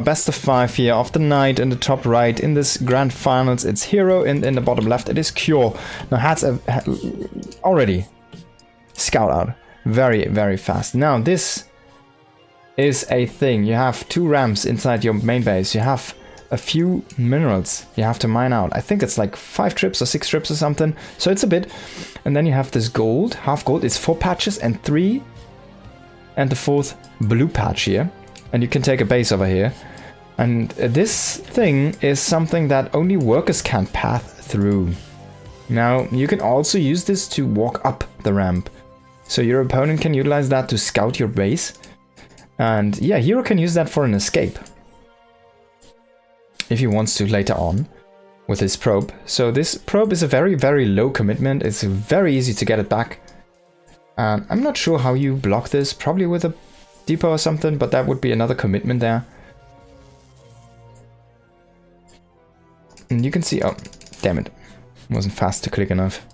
Best of 5 here of the night. In the top right in this grand finals it's herO, and in the bottom left it is herO. Now has already scout out very, very fast. Now this is a thing. You have 2 ramps inside your main base. You have a few minerals you have to mine out. I think it's like 5 trips or 6 trips or something. So it's a bit. And then you have this gold, half gold. It's 4 patches and 3. And the 4th blue patch here. And you can take a base over here. And this thing is something that only workers can path through. Now, you can also use this to walk up the ramp. So your opponent can utilize that to scout your base. And yeah, herO can use that for an escape. If he wants to later on with his probe. So this probe is a very, very low commitment. It's very easy to get it back. And I'm not sure how you block this. Probably with a depot or something, but that would be another commitment there. And you can see, oh, damn it. Wasn't fast to click enough.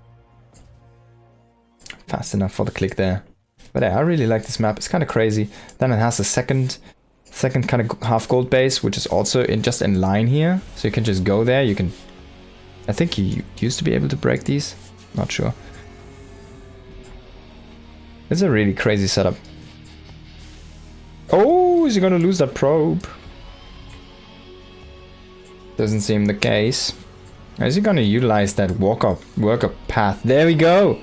Fast enough for the click there. But yeah, I really like this map. It's kind of crazy. Then it has a second kind of half gold base, which is also just in line here. So you can just go there. You can, I think you used to be able to break these. Not sure. It's a really crazy setup. Oh, is he gonna lose that probe? Doesn't seem the case. Is he gonna utilize that worker path? There we go!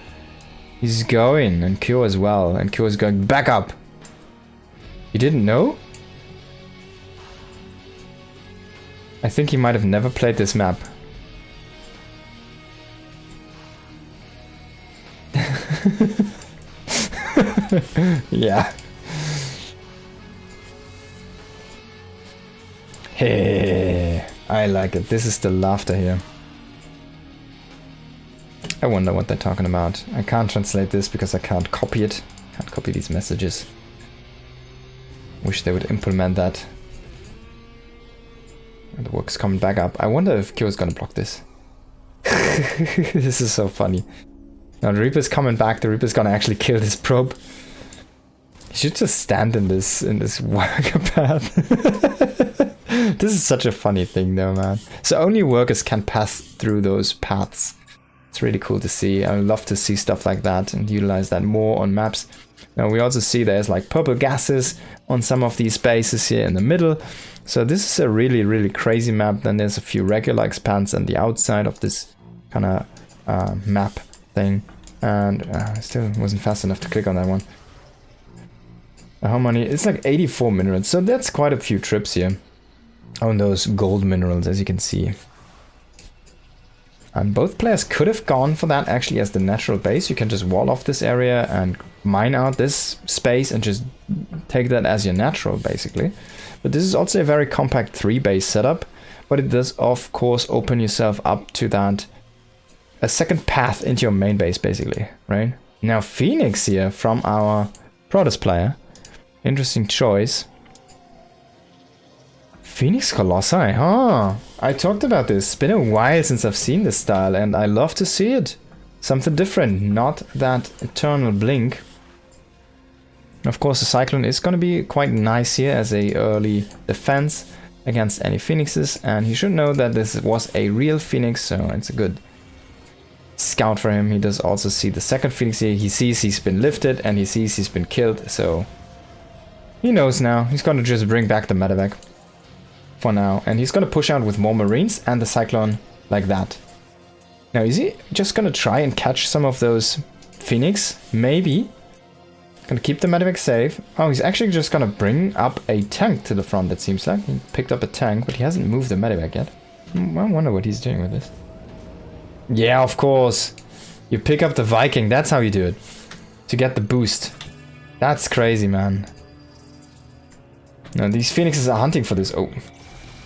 He's going, and herO as well, and herO is going back up. You didn't know? I think he might have never played this map. Yeah. Hey, I like it. This is the laughter here. I wonder what they're talking about. I can't translate this because I can't copy it. Can't copy these messages. Wish they would implement that. And the work's coming back up. I wonder if herO is gonna block this. This is so funny. Now the Reaper's coming back. The Reaper's gonna actually kill this probe. He should just stand in this worker path. This is such a funny thing though, man. So only workers can pass through those paths. It's really cool to see. I would love to see stuff like that and utilize that more on maps. Now we also see there's like purple gases on some of these bases here in the middle. So this is a really, really crazy map. Then there's a few regular expands on the outside of this kind of map thing. And I still wasn't fast enough to click on that one. How many? It's like 84 minerals. So that's quite a few trips here on those gold minerals, as you can see. And both players could have gone for that actually as the natural base. You can just wall off this area and mine out this space and just take that as your natural, basically. But this is also a very compact 3-base setup. But it does, of course, open yourself up to that. A second path into your main base, basically, right? Now Phoenix here from our Protoss player. Interesting choice. Phoenix Colossi, huh? I talked about this. It's been a while since I've seen this style and I love to see it. Something different, not that eternal blink. Of course, the Cyclone is going to be quite nice here as a early defense against any Phoenixes. And he should know that this was a real Phoenix, so it's a good scout for him. He does also see the second Phoenix here. He sees he's been lifted and he sees he's been killed, so he knows now. He's going to just bring back the medevac for now. And he's going to push out with more Marines and the Cyclone like that. Now, is he just going to try and catch some of those Phoenix? Maybe. Going to keep the medevac safe. Oh, he's actually just going to bring up a tank to the front, it seems like. He picked up a tank, but he hasn't moved the medevac yet. I wonder what he's doing with this. Yeah, of course. You pick up the Viking. That's how you do it. To get the boost. That's crazy, man. Now, these Phoenixes are hunting for this. Oh,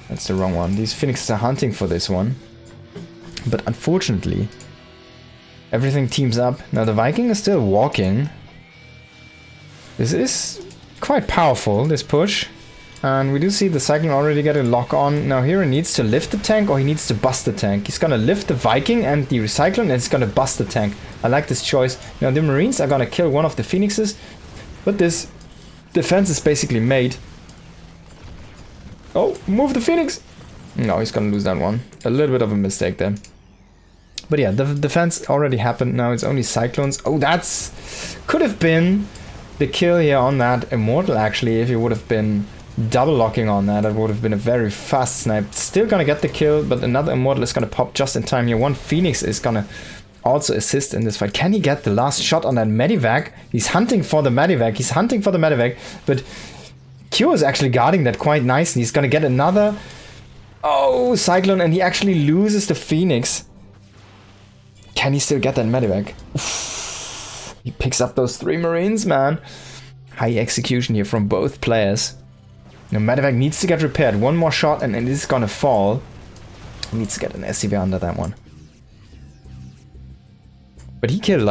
that's the wrong one. These Phoenixes are hunting for this one. But unfortunately, everything teams up. Now, the Viking is still walking. This is quite powerful, this push. And we do see the Cyclone already get a lock on. Now, here he needs to lift the tank or he needs to bust the tank. He's going to lift the Viking and the Cyclone and it's going to bust the tank. I like this choice. Now, the Marines are going to kill one of the Phoenixes. But this defense is basically made. Oh, move the Phoenix! No, he's gonna lose that one. A little bit of a mistake there. But yeah, the defense already happened. Now it's only Cyclones. Oh, that's... Could have been the kill here on that Immortal, actually, if he would have been double locking on that. That would have been a very fast snipe. Still gonna get the kill, but another Immortal is gonna pop just in time here. One Phoenix is gonna also assist in this fight. Can he get the last shot on that Medivac? He's hunting for the Medivac. He's hunting for the Medivac, but Q is actually guarding that quite nicely. He's gonna get another... Oh, Cyclone, and he actually loses the Phoenix. Can he still get that Medivac? Oof. He picks up those 3 Marines, man. High execution here from both players. The Medivac needs to get repaired. One more shot and it is gonna fall. He needs to get an SCV under that one. But he killed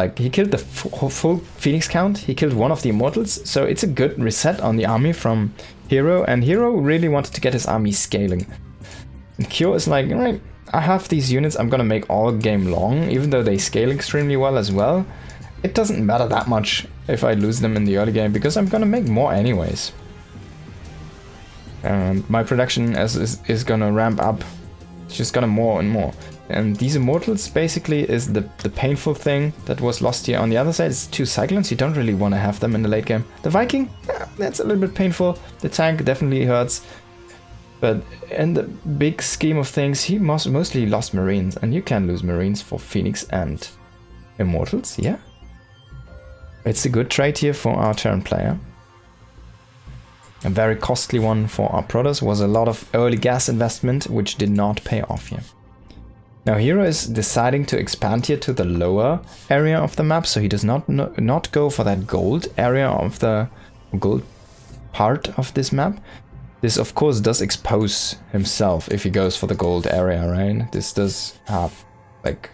the full Phoenix count. He killed one of the Immortals. So it's a good reset on the army from herO. And herO really wanted to get his army scaling. And Kyo is like, alright, I have these units, I'm gonna make all game long, even though they scale extremely well as well. It doesn't matter that much if I lose them in the early game, because I'm gonna make more anyways. And my production is gonna ramp up. It's just gonna more and more. And these Immortals basically is the painful thing that was lost here. On the other side, it's 2 Cyclones, you don't really want to have them in the late game. The Viking, that's a little bit painful. The tank definitely hurts. But in the big scheme of things, he mostly lost Marines, and you can lose Marines for Phoenix and Immortals, yeah. It's a good trade here for our turn player. A very costly one for our Protoss was a lot of early gas investment, which did not pay off here. Now herO is deciding to expand here to the lower area of the map, so he does not go for that gold area of the gold part of this map. This, of course, does expose himself if he goes for the gold area, right? This does have, like...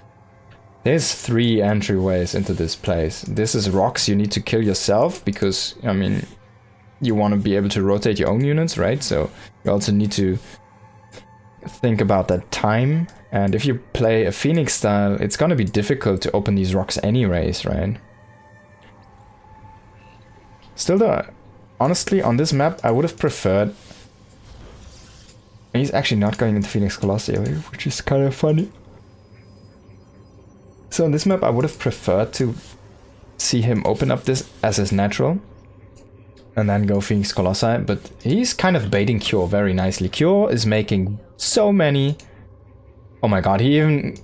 There's 3 entryways into this place. This is rocks you need to kill yourself, because, I mean, you want to be able to rotate your own units, right? So you also need to think about that time. And if you play a Phoenix style, it's gonna be difficult to open these rocks anyways, right? Still though, honestly, on this map, I would have preferred... He's actually not going into Phoenix Colossi, which is kind of funny. So on this map, I would have preferred to see him open up this as his natural. And then go Phoenix Colossi, but he's kind of baiting Cure very nicely. Cure is making so many... Oh my god, he even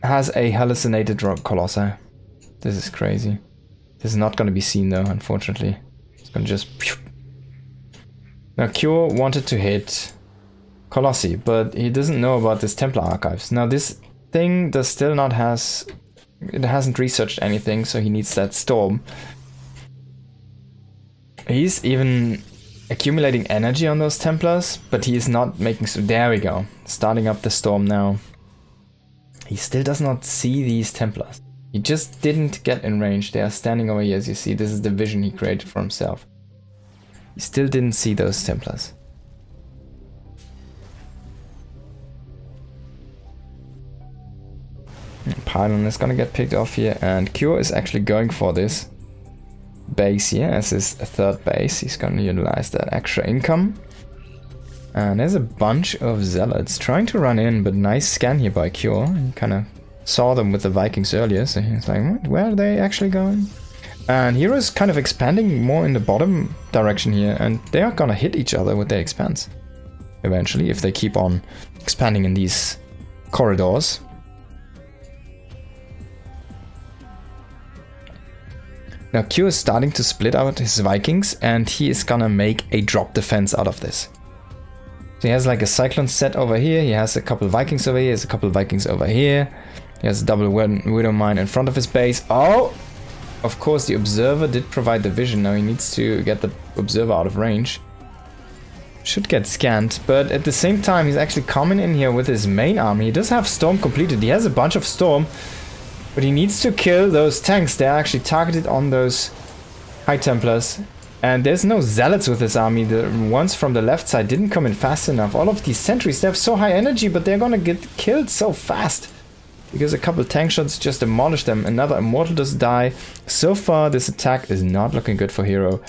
has a hallucinated Colossi. This is crazy. This is not going to be seen though, unfortunately. It's going to just... Now Cure wanted to hit Colossi, but he doesn't know about this Templar archives. Now this thing does still not has... It hasn't researched anything, so he needs that storm. He's even accumulating energy on those Templars, but he is not making... So there we go. Starting up the storm now. He still does not see these Templars. He just didn't get in range. They are standing over here, as you see. This is the vision he created for himself. He still didn't see those Templars. Pylon is gonna get picked off here, and Cure is actually going for this base here as his 3rd base. He's gonna utilize that extra income. And there's a bunch of Zealots trying to run in, but nice scan here by Cure. He kind of saw them with the Vikings earlier, so he's like, what? Where are they actually going? And herO is kind of expanding more in the bottom direction here, and they are gonna hit each other with their expanse eventually, if they keep on expanding in these corridors. Now Q is starting to split out his Vikings, and he is gonna make a drop defense out of this. So he has like a Cyclone set over here, he has a couple Vikings over here, he has a couple Vikings over here. He has a double Widow Mine in front of his base. Oh! Of course the Observer did provide the vision, now he needs to get the Observer out of range. Should get scanned, but at the same time he's actually coming in here with his main army. He does have Storm completed, he has a bunch of Storm. But he needs to kill those tanks. They're actually targeted on those High Templars. And there's no Zealots with this army. The ones from the left side didn't come in fast enough. All of these sentries, they have so high energy, but they're gonna get killed so fast. Because a couple tank shots just demolish them. Another Immortal does die. So far, this attack is not looking good for herO.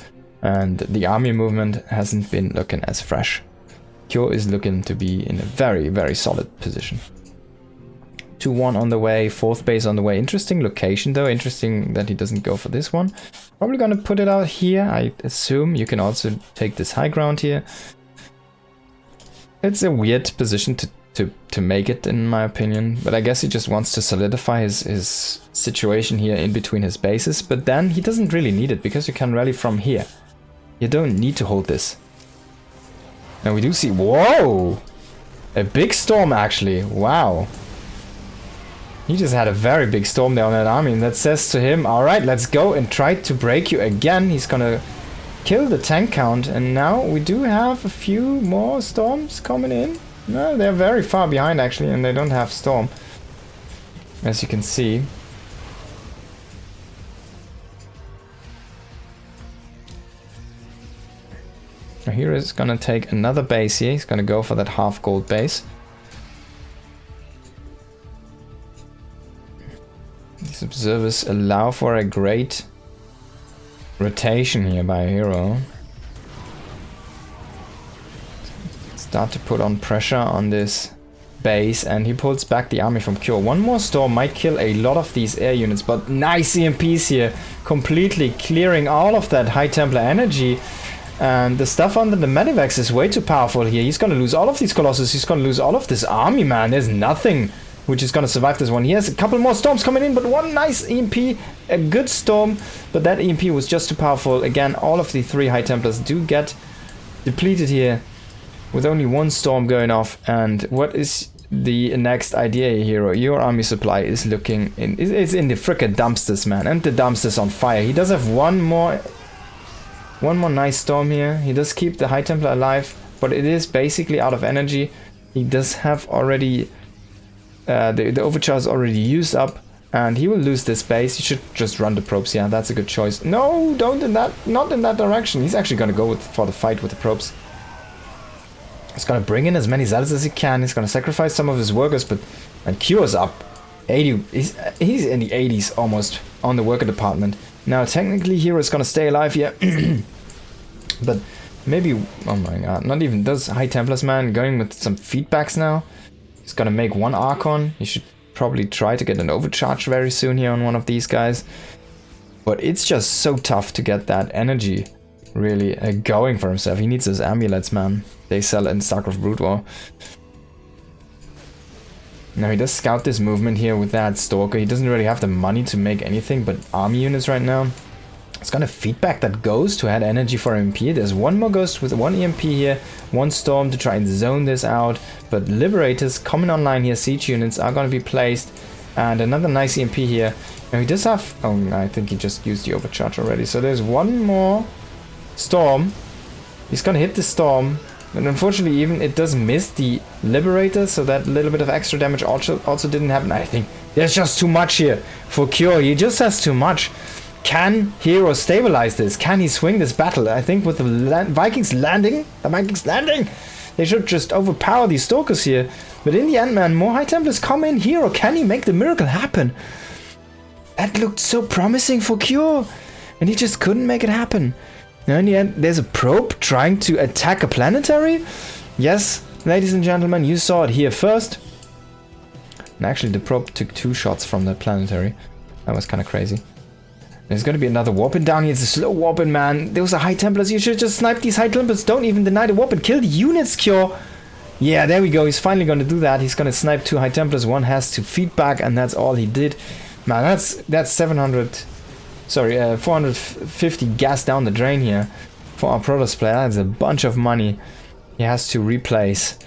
And the army movement hasn't been looking as fresh. Kyo is looking to be in a very, very solid position. 2-1 on the way, 4th base on the way. Interesting location though, interesting that he doesn't go for this one. Probably gonna put it out here, I assume. You can also take this high ground here. It's a weird position to make it, in my opinion, but I guess he just wants to solidify his situation here in between his bases, but then he doesn't really need it, because you can rally from here. You don't need to hold this. Now we do see, whoa! A big storm actually, wow. He just had a very big storm there on that army, and that says to him, alright, let's go and try to break you again. He's gonna kill the tank count, and now we do have a few more storms coming in. No, they're very far behind actually, and they don't have storm, as you can see. Now here is gonna take another base here. He's gonna go for that half gold base. These observers allow for a great rotation here by herO. Start to put on pressure on this base, and he pulls back the army from Kyo. One more storm might kill a lot of these air units, but nice EMPs here, completely clearing all of that High Templar energy. And the stuff under the Medivacs is way too powerful here. He's gonna lose all of these Colossus, he's gonna lose all of this army, man. There's nothing which is gonna survive this one. He has a couple more storms coming in, but one nice EMP, a good storm, but that EMP was just too powerful. Again, all of the 3 High Templars do get depleted here with only one storm going off. And what is the next idea here, herO? Your army supply is looking in, it's in the frickin' dumpsters, man, and the dumpster's on fire. He does have one more nice storm here. He does keep the High Templar alive, but it is basically out of energy. He does have already the overcharge is already used up, and he will lose this base. He should just run the probes. Yeah, that's a good choice. No, don't in that, not in that direction. He's actually gonna go for the fight with the probes. He's gonna bring in as many zealots as he can. He's gonna sacrifice some of his workers, but and Q's up 80. He's in the 80s almost on the worker department. Now technically herO is gonna stay alive here, but maybe, oh my god, not even those High Templars, man, going with some feedbacks now. He's gonna make one Archon. He should probably try to get an overcharge very soon here on one of these guys. But it's just so tough to get that energy really going for himself. He needs those amulets, man. They sell in StarCraft Brood War. Now he does scout this movement here with that Stalker. He doesn't really have the money to make anything but army units right now. It's gonna feedback that Ghost to add energy for EMP. There's one more Ghost with one EMP here, one Storm to try and zone this out. But Liberators coming online here, siege units are gonna be placed, and another nice EMP here. Now he does have, oh, I think he just used the overcharge already. So there's one more Storm. He's gonna hit the Storm, and unfortunately even it does miss the Liberator, so that little bit of extra damage also didn't happen. I think there's just too much here for Kyo. He just has too much. Can herO stabilize this? Can he swing this battle? I think with the Vikings landing, they should just overpower these Stalkers here. But in the end, man, more High Templars come in. herO, can he make the miracle happen? That looked so promising for Kyo, and he just couldn't make it happen. Now in the end, there's a probe trying to attack a planetary. Yes, ladies and gentlemen, you saw it here first. And actually the probe took 2 shots from that planetary. That was kind of crazy. There's gonna be another warping down here. It's a slow warping, man. Those are High Templars. You should just snipe these High Templars. Don't even deny the warping. Kill the units, Kyo. Yeah, there we go. He's finally gonna do that. He's gonna snipe 2 High Templars. One has to feedback, and that's all he did. Man, that's 450 gas down the drain here for our Protoss player. That's a bunch of money he has to replace.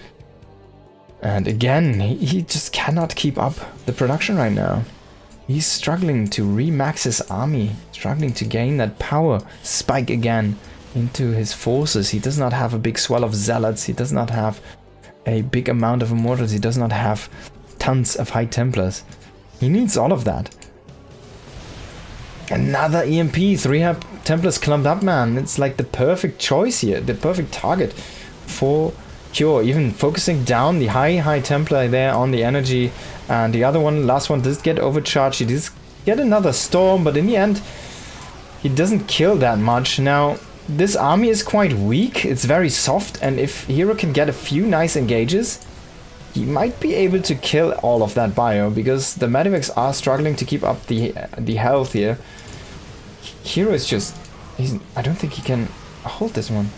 And again, he just cannot keep up the production right now. He's struggling to remax his army, struggling to gain that power spike again into his forces. He does not have a big swell of zealots. He does not have a big amount of immortals. He does not have tons of High Templars. He needs all of that. Another EMP, 3 High Templars clumped up, man. It's like the perfect choice here, the perfect target for Kyo. Even focusing down the High Templar there on the energy. And the other one, last one, does get overcharged. He does get another Storm, but in the end, he doesn't kill that much. Now, this army is quite weak. It's very soft, and if herO can get a few nice engages, he might be able to kill all of that bio, because the medevacs are struggling to keep up the health here. herO is just... I don't think he can hold this one.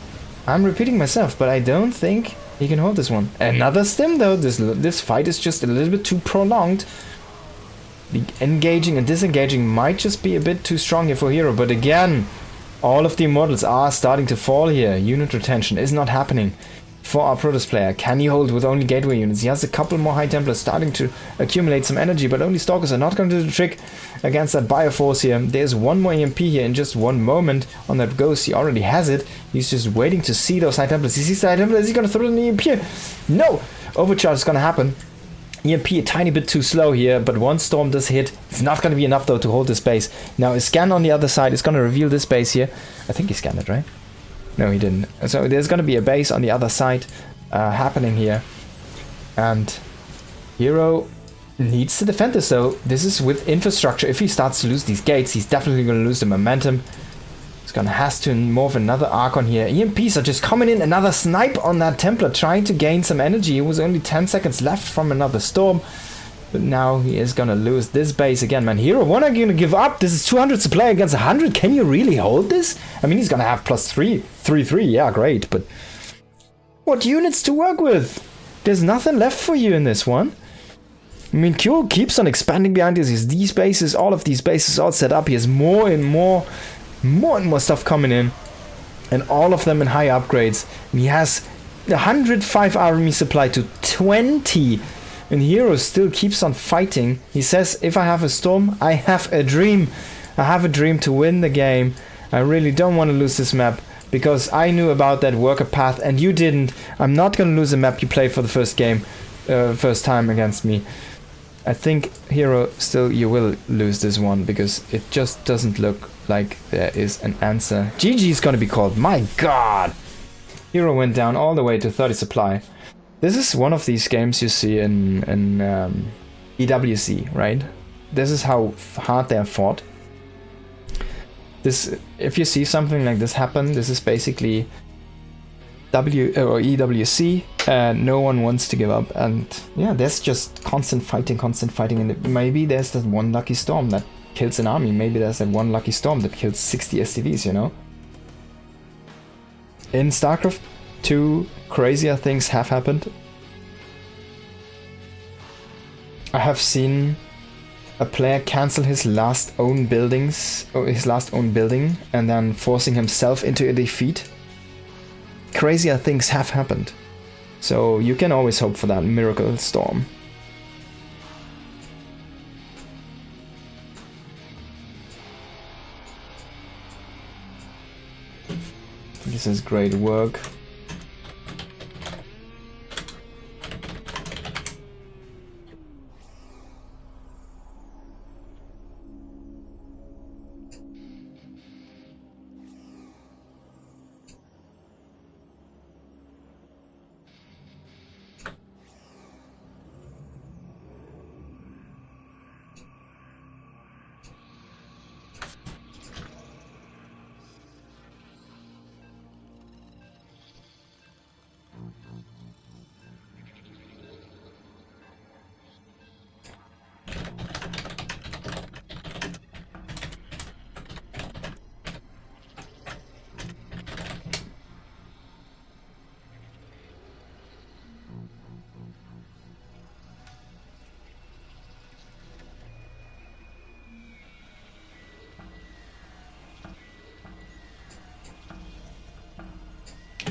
I'm repeating myself, but I don't think he can hold this one. Another stim though. This fight is just a little bit too prolonged. The engaging and disengaging might just be a bit too strong here for herO, but again, all of the immortals are starting to fall here. Unit retention is not happening for our Protoss player. Can he hold with only gateway units? He has a couple more High Templars starting to accumulate some energy, but only Stalkers are not going to do the trick against that Bioforce here. There's one more EMP here in just one moment on that Ghost. He already has it. He's just waiting to see those High Templars. He sees the High Templars. Is he going to throw an EMP here? No! Overcharge is going to happen. EMP a tiny bit too slow here, but one storm does hit. It's not going to be enough though to hold this base. Now a scan on the other side is going to reveal this base here. I think he scanned it, right? No, he didn't. So there's going to be a base on the other side happening here. And herO needs to defend this though. This is with infrastructure. If he starts to lose these gates, he's definitely going to lose the momentum. He's going to have to morph another Archon here. EMPs are just coming in. Another snipe on that Templar trying to gain some energy. It was only 10 seconds left from another storm. But now he is going to lose this base again, man. herO, when are you going to give up? This is 200 supply against 100. Can you really hold this? I mean, he's going to have plus 3. 3-3, yeah, great. But what units to work with? There's nothing left for you in this one. I mean, Q keeps on expanding behind this. He has these bases, all of these bases all set up. He has more and more stuff coming in. And all of them in high upgrades. And he has 105 army supply to 20. And herO still keeps on fighting. He says, if I have a storm, I have a dream. I have a dream to win the game. I really don't want to lose this map, because I knew about that worker path and you didn't. I'm not going to lose a map you played for the first game, first time against me. I think herO, still you will lose this one, because it just doesn't look like there is an answer. GG is going to be called. My god! herO went down all the way to 30 supply. This is one of these games you see in EWC, right? This is how hard they are fought. This, if you see something like this happen, this is basically EWC. No one wants to give up, and yeah, there's just constant fighting, and maybe there's that one lucky storm that kills an army. Maybe there's that one lucky storm that kills 60 STVs, you know? In StarCraft 2, crazier things have happened. I have seen a player cancel his last own building, and then forcing himself into a defeat. Crazier things have happened. So you can always hope for that miracle storm. This is great work.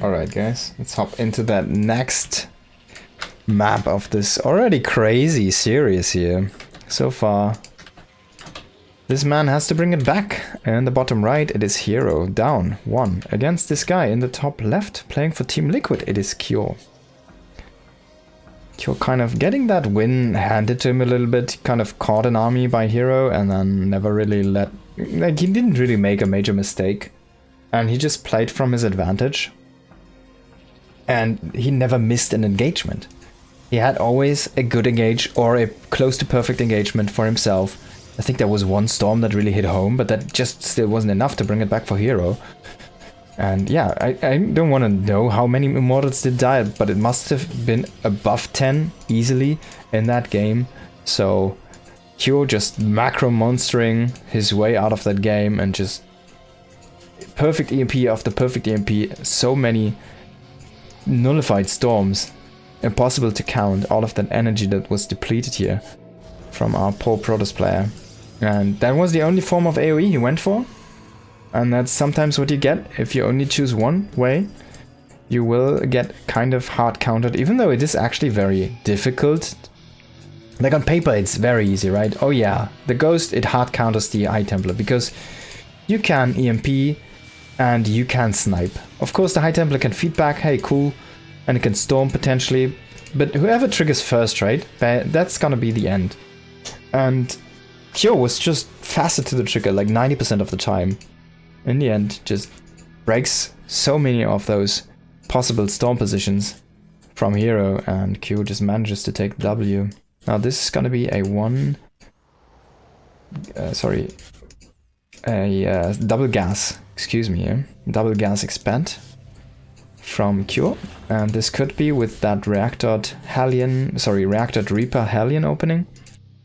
Alright guys, let's hop into that next map of this already crazy series here. So far, this man has to bring it back. In the bottom right, it is herO, down 1. Against this guy in the top left, playing for Team Liquid, it is Kyo. Kyo kind of getting that win handed to him a little bit. He kind of caught an army by herO and then never really let... Like, he didn't really make a major mistake. And he just played from his advantage. And he never missed an engagement. He had always a good engage or a close to perfect engagement for himself. I think there was one storm that really hit home, but that just still wasn't enough to bring it back for herO. And yeah, I don't want to know how many immortals did die, but it must have been above 10 easily in that game. So herO just macro monstering his way out of that game and just perfect EMP after perfect EMP, so many nullified storms, impossible to count all of that energy that was depleted here from our poor Protoss player. And that was the only form of AoE he went for. And that's sometimes what you get if you only choose one way. You will get kind of hard countered, even though it is actually very difficult. Like on paper it's very easy, right? Oh yeah, the Ghost, it hard counters the High Templar because you can EMP and you can snipe. Of course the High Templar can feedback, hey cool, and it can storm potentially, but whoever triggers first, right? That's gonna be the end. And herO was just faster to the trigger like 90% of the time. In the end, just breaks so many of those possible storm positions from herO, and Q just manages to take the W. Now this is gonna be a double gas, excuse me, double gas expand from Q, and this could be with that reactored Reaper Hellion opening,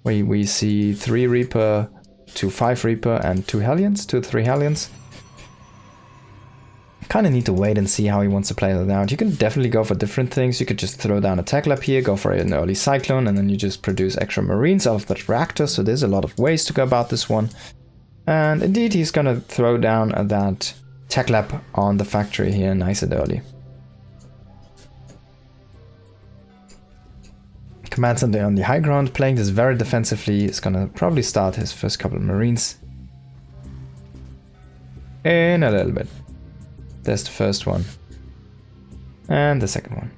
where we see 3 Reaper to 5 Reaper and 2 Hellions, 2 to 3 Hellions. Kind of need to wait and see how he wants to play that out. You can definitely go for different things. You could just throw down a tech lab here, go for an early cyclone, and then you just produce extra marines out of that reactor. So there's a lot of ways to go about this one. And indeed, he's gonna throw down that tech lab on the factory here nice and early. Command Center on the high ground, playing this very defensively. He's gonna probably start his first couple of marines in a little bit. There's the first one. And the second one.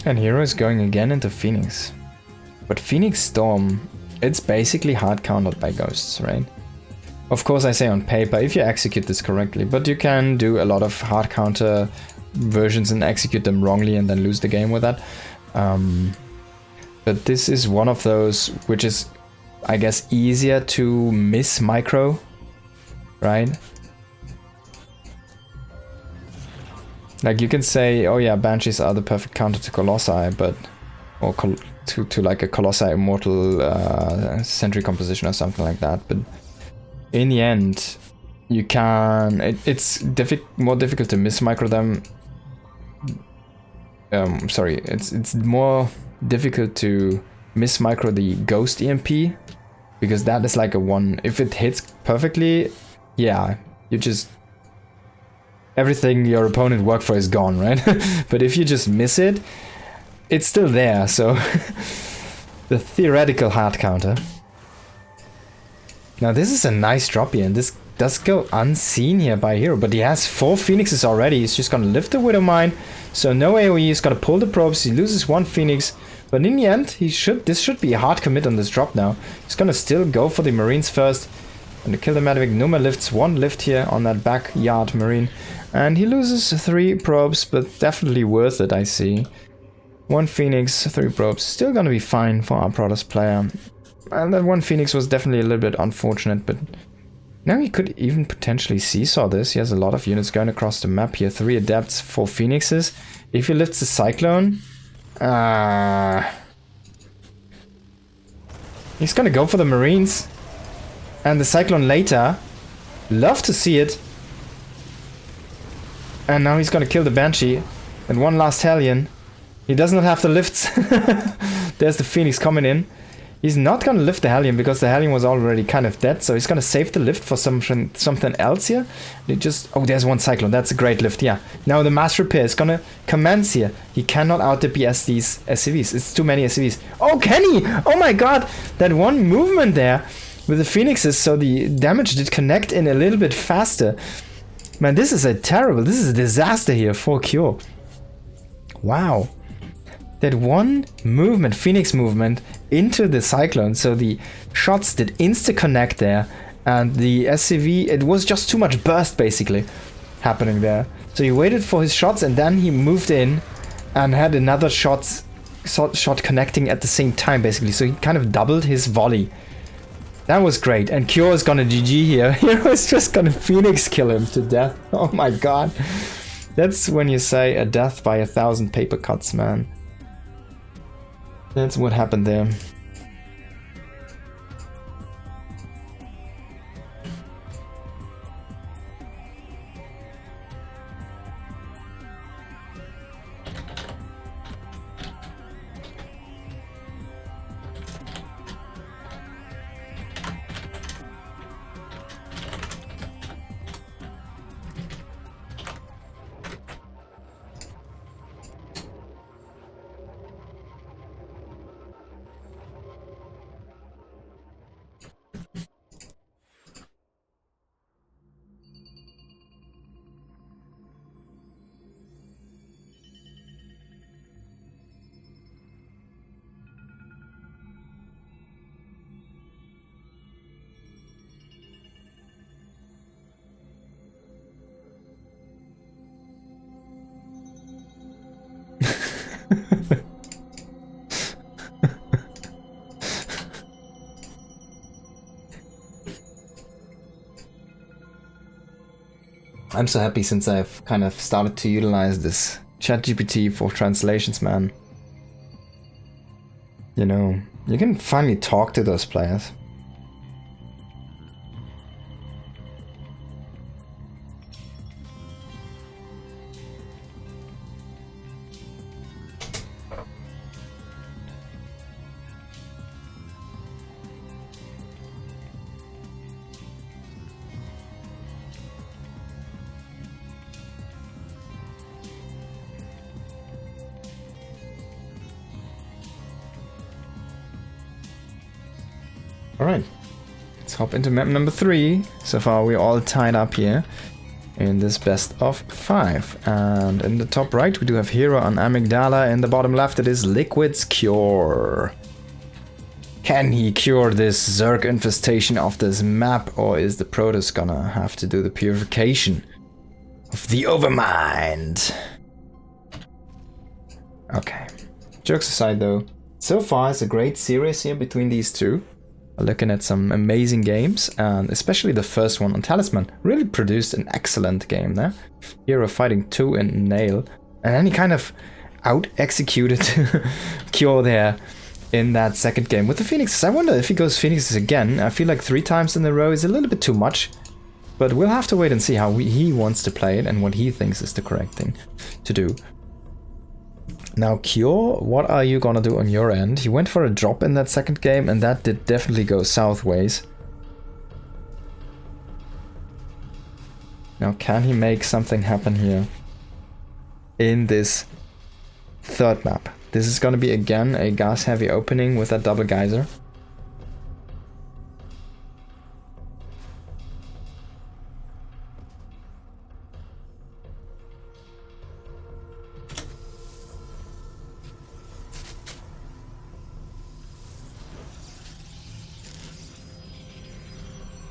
And herO is going again into Phoenix. But Phoenix Storm, it's basically hard countered by ghosts, right? Of course I say on paper, if you execute this correctly, but you can do a lot of hard counter versions and execute them wrongly and then lose the game with that. But this is one of those which is, I guess, easier to miss micro, right? Like you can say, oh yeah, Banshees are the perfect counter to Colossi, but or to like a Colossi Immortal Sentry composition or something like that. But in the end, you can. It's more difficult to miss micro them. It's more difficult to miss micro the Ghost EMP, because that is like a one. If it hits perfectly, yeah, you just everything your opponent worked for is gone, right? But if you just miss it, it's still there. So the theoretical hard counter. Now this is a nice drop here, and this does go unseen here by herO, but he has 4 Phoenixes already. He's just gonna lift the Widow Mine, so no AoE. He's gonna pull the probes. He loses 1 Phoenix, but in the end, this should be a hard commit on this drop now. He's gonna still go for the Marines first, and to kill the Mavic. Numa lifts 1 lift here on that backyard Marine, and he loses 3 probes, but definitely worth it, I see. 1 Phoenix, 3 probes, still gonna be fine for our Protoss player. And that 1 Phoenix was definitely a little bit unfortunate, but now he could even potentially seesaw this. He has a lot of units going across the map here. 3 Adepts, 4 Phoenixes. If he lifts the Cyclone, he's gonna go for the Marines and the Cyclone later. Love to see it. And now he's gonna kill the Banshee and 1 last Hellion. He does not have the lifts. There's the Phoenix coming in. He's not gonna lift the Hellion because the Hellion was already kind of dead, so he's gonna save the lift for something else here. Oh, there's 1 Cyclone. That's a great lift, yeah. Now the mass repair is gonna commence here. He cannot out-DPS these SCVs. It's too many SCVs. Oh, can he? Oh my god! That 1 movement there with the Phoenixes, so the damage did connect in a little bit faster. Man, this is a disaster here for Q. Wow. That 1 movement, Phoenix movement, into the Cyclone, so the shots did insta-connect there, and the SCV, it was just too much burst basically. happening there. So he waited for his shots and then he moved in and had another shot connecting at the same time, basically. So he kind of doubled his volley. That was great. And herO is gonna GG here. herO is just gonna Phoenix kill him to death. Oh my god. That's when you say a death by 1,000 paper cuts, man. That's what happened there. I'm so happy since I've kind of started to utilize this ChatGPT for translations, man. You know, you can finally talk to those players. Alright, let's hop into map number 3. So far we're all tied up here in this best of 5. And in the top right we do have herO on Amygdala. In the bottom left it is Liquid's Cure. Can he cure this Zerg infestation of this map, or is the Protoss gonna have to do the purification of the Overmind? Okay, jokes aside though, so far it's a great series here between these two. Looking at some amazing games, and especially the first one on Talisman really produced an excellent game there. herO fighting 2 in Nail, and then he kind of out-executed herO there in that second game with the Phoenixes. I wonder if he goes Phoenixes again. I feel like 3 times in a row is a little bit too much, but we'll have to wait and see how he wants to play it and what he thinks is the correct thing to do. Now, herO, what are you gonna do on your end? He went for a drop in that second game, and that did definitely go southways. Now, can he make something happen here in this third map? This is gonna be again a gas-heavy opening with that double geyser.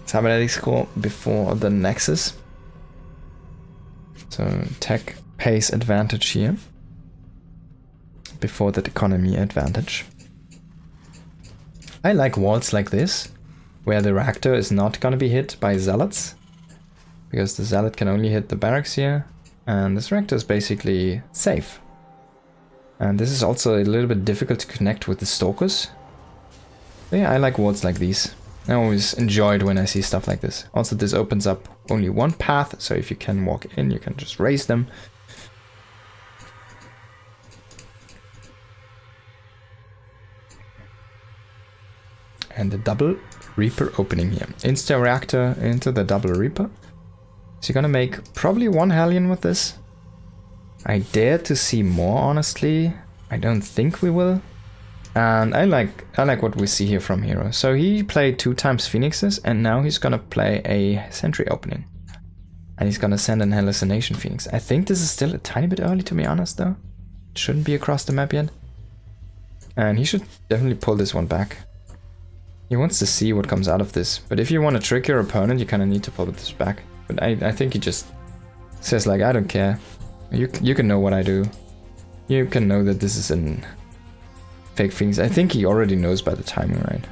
Cybernetic score before the Nexus. So tech pace advantage here before the economy advantage. I like walls like this, where the reactor is not gonna be hit by zealots, because the zealot can only hit the barracks here, and this reactor is basically safe. And this is also a little bit difficult to connect with the stalkers. But yeah, I like walls like these. I always enjoyed when I see stuff like this. Also, this opens up only one path, so if you can walk in, you can just raise them. And the double Reaper opening here. Insta reactor into the double Reaper. So you're gonna make probably 1 Hellion with this. I dare to see more, honestly. I don't think we will. And I like what we see here from herO. So he played 2 times Phoenixes, and now he's gonna play a Sentry opening. And he's gonna send an Hallucination Phoenix. I think this is still a tiny bit early, to be honest, though. It shouldn't be across the map yet. And he should definitely pull this one back. He wants to see what comes out of this. But if you want to trick your opponent, you kind of need to pull this back. But I think he just Says like, I don't care. You can know what I do. You can know that this is an fake Phoenix. I think he already knows by the timing, right?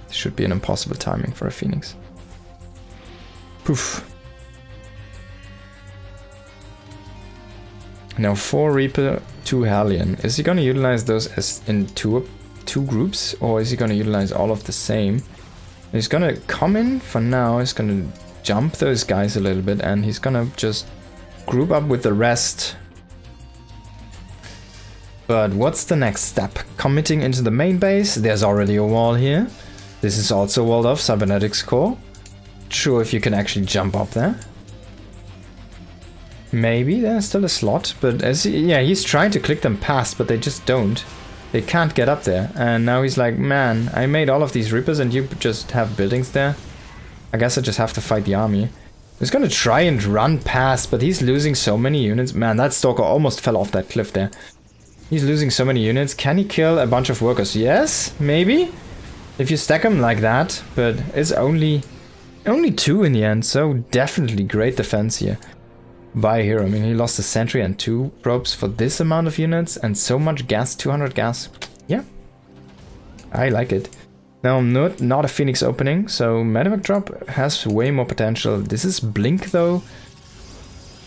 It should be an impossible timing for a Phoenix. Poof. Now 4 Reaper, 2 Hellion. Is he gonna utilize those as in two groups, or is he gonna utilize all of the same? He's gonna come in for now, he's gonna jump those guys a little bit, and he's gonna just group up with the rest. But what's the next step? Committing into the main base? There's already a wall here. This is also walled off, cybernetics core. Sure if you can actually jump up there. Maybe there's still a slot, but he's trying to click them past, but they just don't. They can't get up there, and now he's like, man, I made all of these Reapers and you just have buildings there. I guess I just have to fight the army. He's gonna try and run past, but he's losing so many units. Man, that Stalker almost fell off that cliff there. He's losing so many units. Can he kill a bunch of workers? Yes, maybe. If you stack them like that, but it's only 2 in the end, so definitely great defense here by herO. I mean, he lost a sentry and 2 probes for this amount of units and so much gas, 200 gas. Yeah, I like it. Now, not a Phoenix opening, so medevac drop has way more potential. This is Blink though,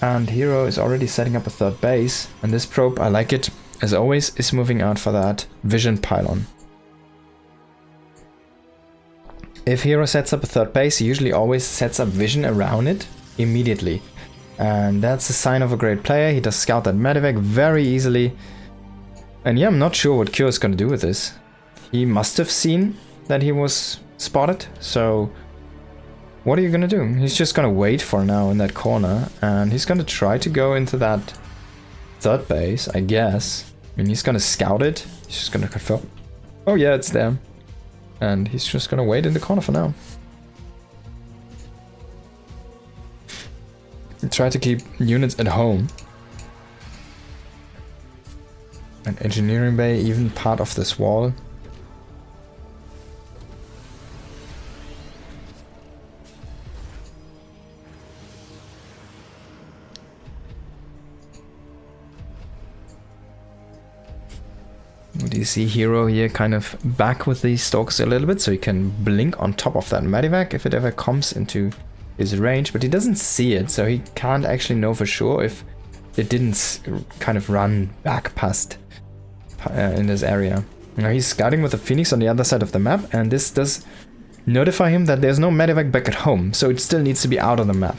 and herO is already setting up a 3rd base, and this probe, I like it, as always, is moving out for that vision pylon. If herO sets up a 3rd base, he usually always sets up vision around it immediately. And that's a sign of a great player. He does scout that medevac very easily. And yeah, I'm not sure what Kyo is going to do with this. He must have seen that he was spotted. So what are you going to do? He's just going to wait for now in that corner. And he's going to try to go into that 3rd base, I guess. I mean, he's going to scout it. He's just going to confirm. Oh yeah, it's there. And he's just going to wait in the corner for now. Try to keep units at home. An engineering bay, even part of this wall. Do you see herO here kind of back with these stalkers a little bit, so he can blink on top of that medevac if it ever comes into his range, but he doesn't see it, so he can't actually know for sure if it didn't kind of run back past in this area. Now he's scouting with the Phoenix on the other side of the map, and this does notify him that there's no medevac back at home, so it still needs to be out on the map.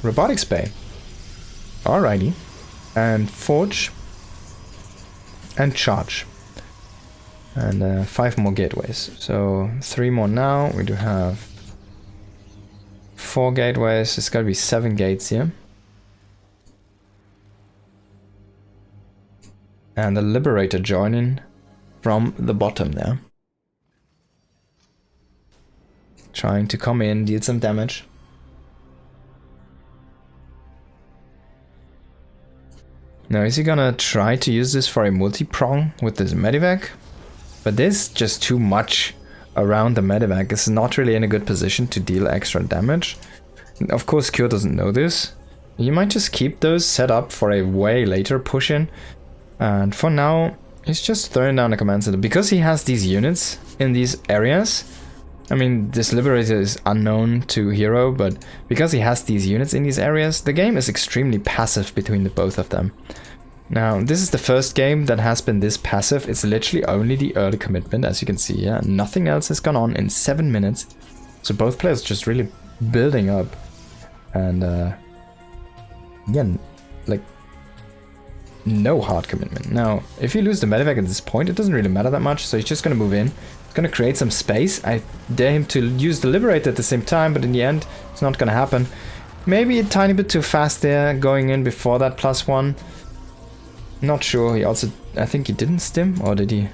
Robotics bay. Alrighty. And forge. And charge. And 5 more gateways. So 3 more now. We do have 4 gateways. It's gotta be 7 gates here. And the Liberator joining from the bottom there. Trying to come in, deal some damage. Now, is he gonna try to use this for a multi-prong with this medevac? But there's just too much around the medevac. It's not really in a good position to deal extra damage. And of course, Kyo doesn't know this. You might just keep those set up for a way later push-in. And for now, he's just throwing down a command center. Because he has these units in these areas, I mean, this Liberator is unknown to herO, but because he has these units in these areas, the game is extremely passive between the both of them. Now, this is the first game that has been this passive. It's literally only the early commitment, as you can see here. Nothing else has gone on in 7 minutes. So both players just really building up. And, yeah, like, no hard commitment. Now, if you lose the medevac at this point, it doesn't really matter that much, so he's just gonna move in. He's gonna create some space. I dare him to use the Liberator at the same time, but in the end, it's not gonna happen. Maybe a tiny bit too fast there, going in before that +1. Not sure. He also, I think he didn't stim, or did he?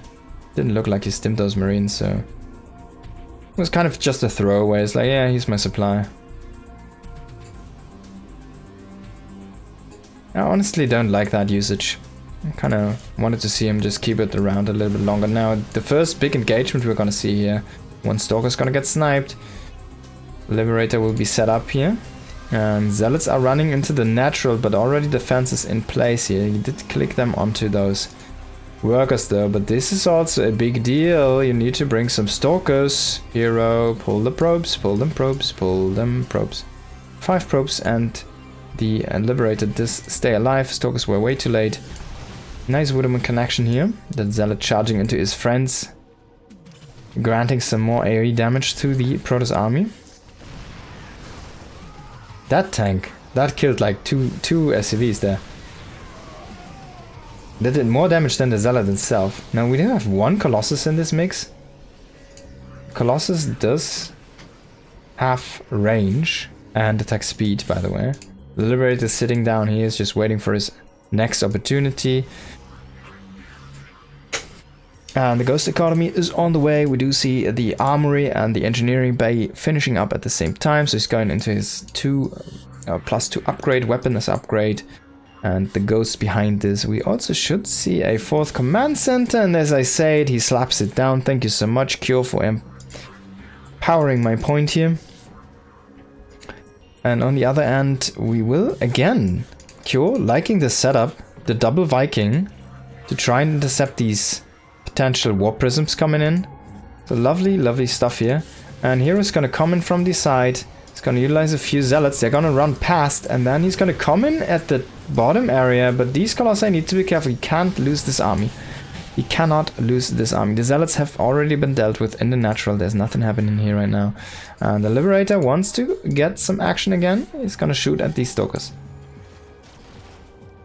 Didn't look like he stimmed those Marines, so it was kind of just a throwaway. It's like, yeah, here's my supply. I honestly don't like that usage. I kind of wanted to see him just keep it around a little bit longer. Now, the first big engagement we're gonna see here One Stalker's gonna get sniped. Liberator will be set up here. And Zealots are running into the natural, but already defenses in place here. He did click them onto those workers though, but this is also a big deal. You need to bring some Stalkers. herO, pull the probes, pull them probes, pull them probes. 5 probes and the Liberator does stay alive. Stalkers were way too late. Nice Wooderman connection here. That Zealot charging into his friends, granting some more AoE damage to the Protoss army. That tank, that killed like two SCVs there. That did more damage than the Zealot itself. Now we do have one Colossus in this mix. Colossus does have range and attack speed, by the way. The Liberator is sitting down here, is just waiting for his next opportunity. And the Ghost Academy is on the way. We do see the Armory and the Engineering Bay finishing up at the same time. So he's going into his +2 upgrade, weapons upgrade. And the Ghosts behind this. We also should see a 4th command center. And as I said, he slaps it down. Thank you so much, Cure, for empowering my point here. And on the other end, we will again, Cure, liking the setup, the double Viking, to try and intercept these potential Warp Prisms coming in. So lovely, lovely stuff here. And hero's gonna come in from the side. He's gonna utilize a few Zealots. They're gonna run past, and then he's gonna come in at the bottom area. But these Colossi need to be careful. He can't lose this army. He cannot lose this army. The Zealots have already been dealt with in the natural. There's nothing happening here right now. And the Liberator wants to get some action again. He's gonna shoot at these Stalkers.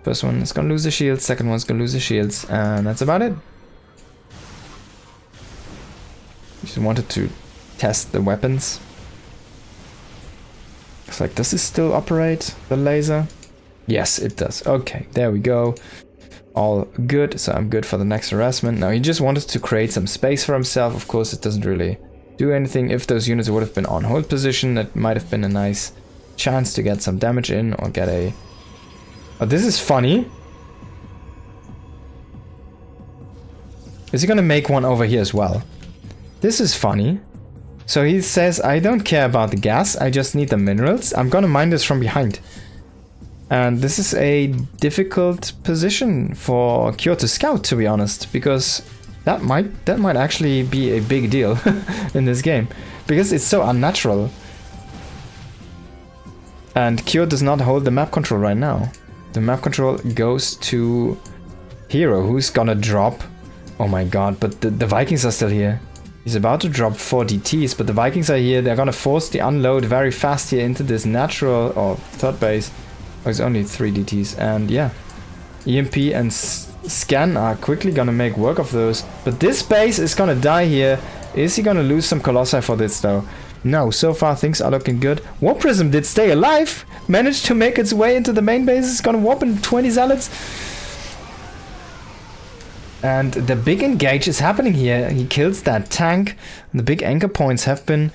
First one is gonna lose the shields. Second one's gonna lose the shields. And that's about it. Just wanted to test the weapons. It's like, does this still operate, the laser? Yes, it does. Okay, there we go. All good, so I'm good for the next harassment. Now he just wanted to create some space for himself. Of course, it doesn't really do anything. If those units would have been on hold position, that might have been a nice chance to get some damage in or get a... Oh, this is funny. Is he gonna make one over here as well? This is funny. So he says, I don't care about the gas, I just need the minerals. I'm gonna mine this from behind. And this is a difficult position for Cure to scout, to be honest, because that might actually be a big deal in this game, because it's so unnatural. And Cure does not hold the map control right now. The map control goes to herO, who's gonna drop. Oh my god, but the Vikings are still here. He's about to drop 4 DTs, but the Vikings are here. They're gonna force the unload very fast here into this natural or third base. Oh, it's only 3 DTs, and yeah. EMP and Scan are quickly gonna make work of those. But this base is gonna die here. Is he gonna lose some Colossi for this though? No, so far things are looking good. Warp Prism did stay alive. Managed to make its way into the main base. It's gonna warp in 20 Zealots. And the big engage is happening here. He kills that tank. The big anchor points have been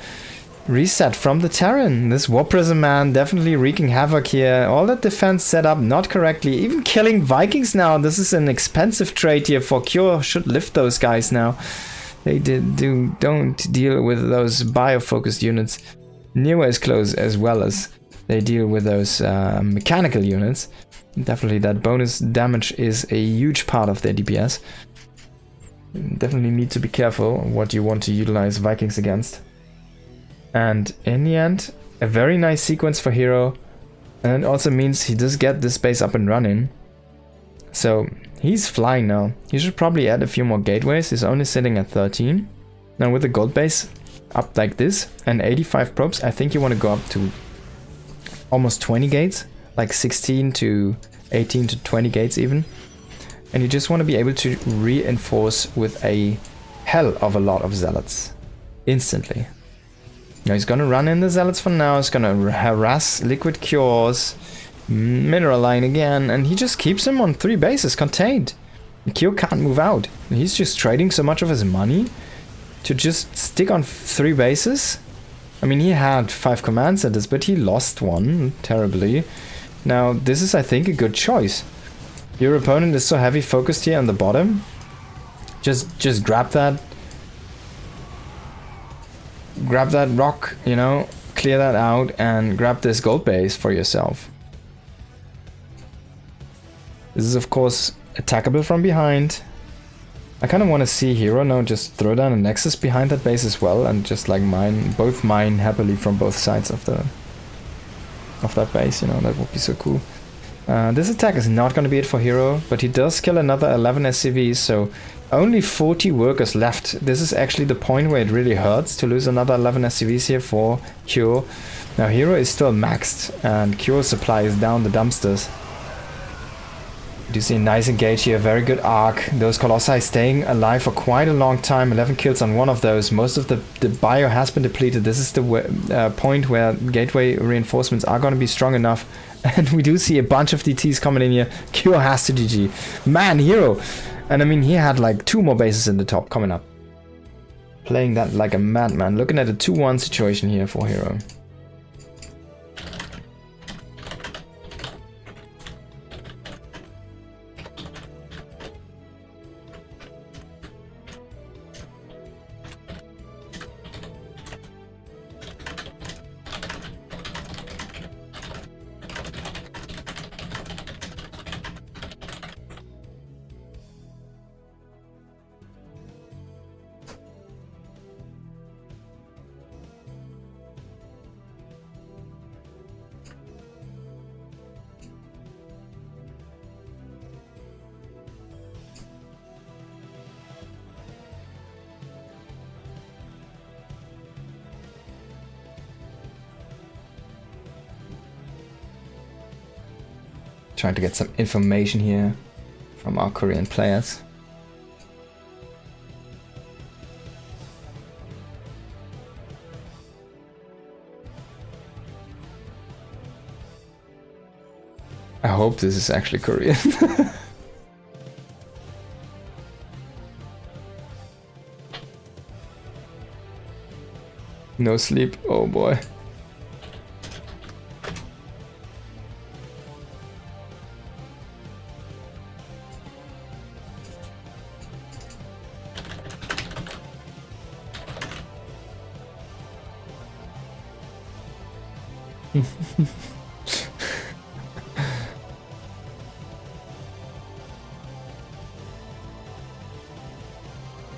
reset from the Terran. This Warp Prism man definitely wreaking havoc here. All that defense set up not correctly. Even killing Vikings now. This is an expensive trade here for Cure. Should lift those guys now. They don't deal with those bio-focused units near as close as well as they deal with those mechanical units. Definitely that bonus damage is a huge part of their DPS. Definitely need to be careful what you want to utilize Vikings against. And in the end, a very nice sequence for herO. And it also means he does get this base up and running. So he's flying now. He should probably add a few more gateways. He's only sitting at 13. Now with the gold base up like this and 85 probes, I think you want to go up to almost 20 gates. Like 16 to 18 to 20 gates even. And you just want to be able to reinforce with a hell of a lot of Zealots. Instantly. Now he's gonna run in the Zealots for now. He's gonna harass Liquid Cures. Mineral line again. And he just keeps him on 3 bases contained. Cure can't move out. He's just trading so much of his money to just stick on 3 bases. I mean, he had 5 command centers, but he lost one terribly. Now, this is, I think, a good choice. Your opponent is so heavy focused here on the bottom. Just grab that. grab that rock, you know, clear that out and grab this gold base for yourself. This is of course attackable from behind. I kind of want to see herO now just throw down a nexus behind that base as well and just like mine happily from both sides of that base, you know, that would be so cool. This attack is not going to be it for herO, but he does kill another 11 SCVs, so only 40 workers left. This is actually the point where it really hurts to lose another 11 SCVs here for herO. Now herO is still maxed and cure's supply is down the dumpsters. You see a nice engage here, very good arc. Those Colossi staying alive for quite a long time, 11 kills on one of those. Most of the bio has been depleted. This is the point where gateway reinforcements are going to be strong enough. And we do see a bunch of DTs coming in here. Cure has to GG. Man, herO! And I mean, he had like 2 more bases in the top coming up. Playing that like a madman. Looking at a 2-1 situation here for herO. Trying to get some information here from our Korean players. I hope this is actually Korean. No sleep, oh boy.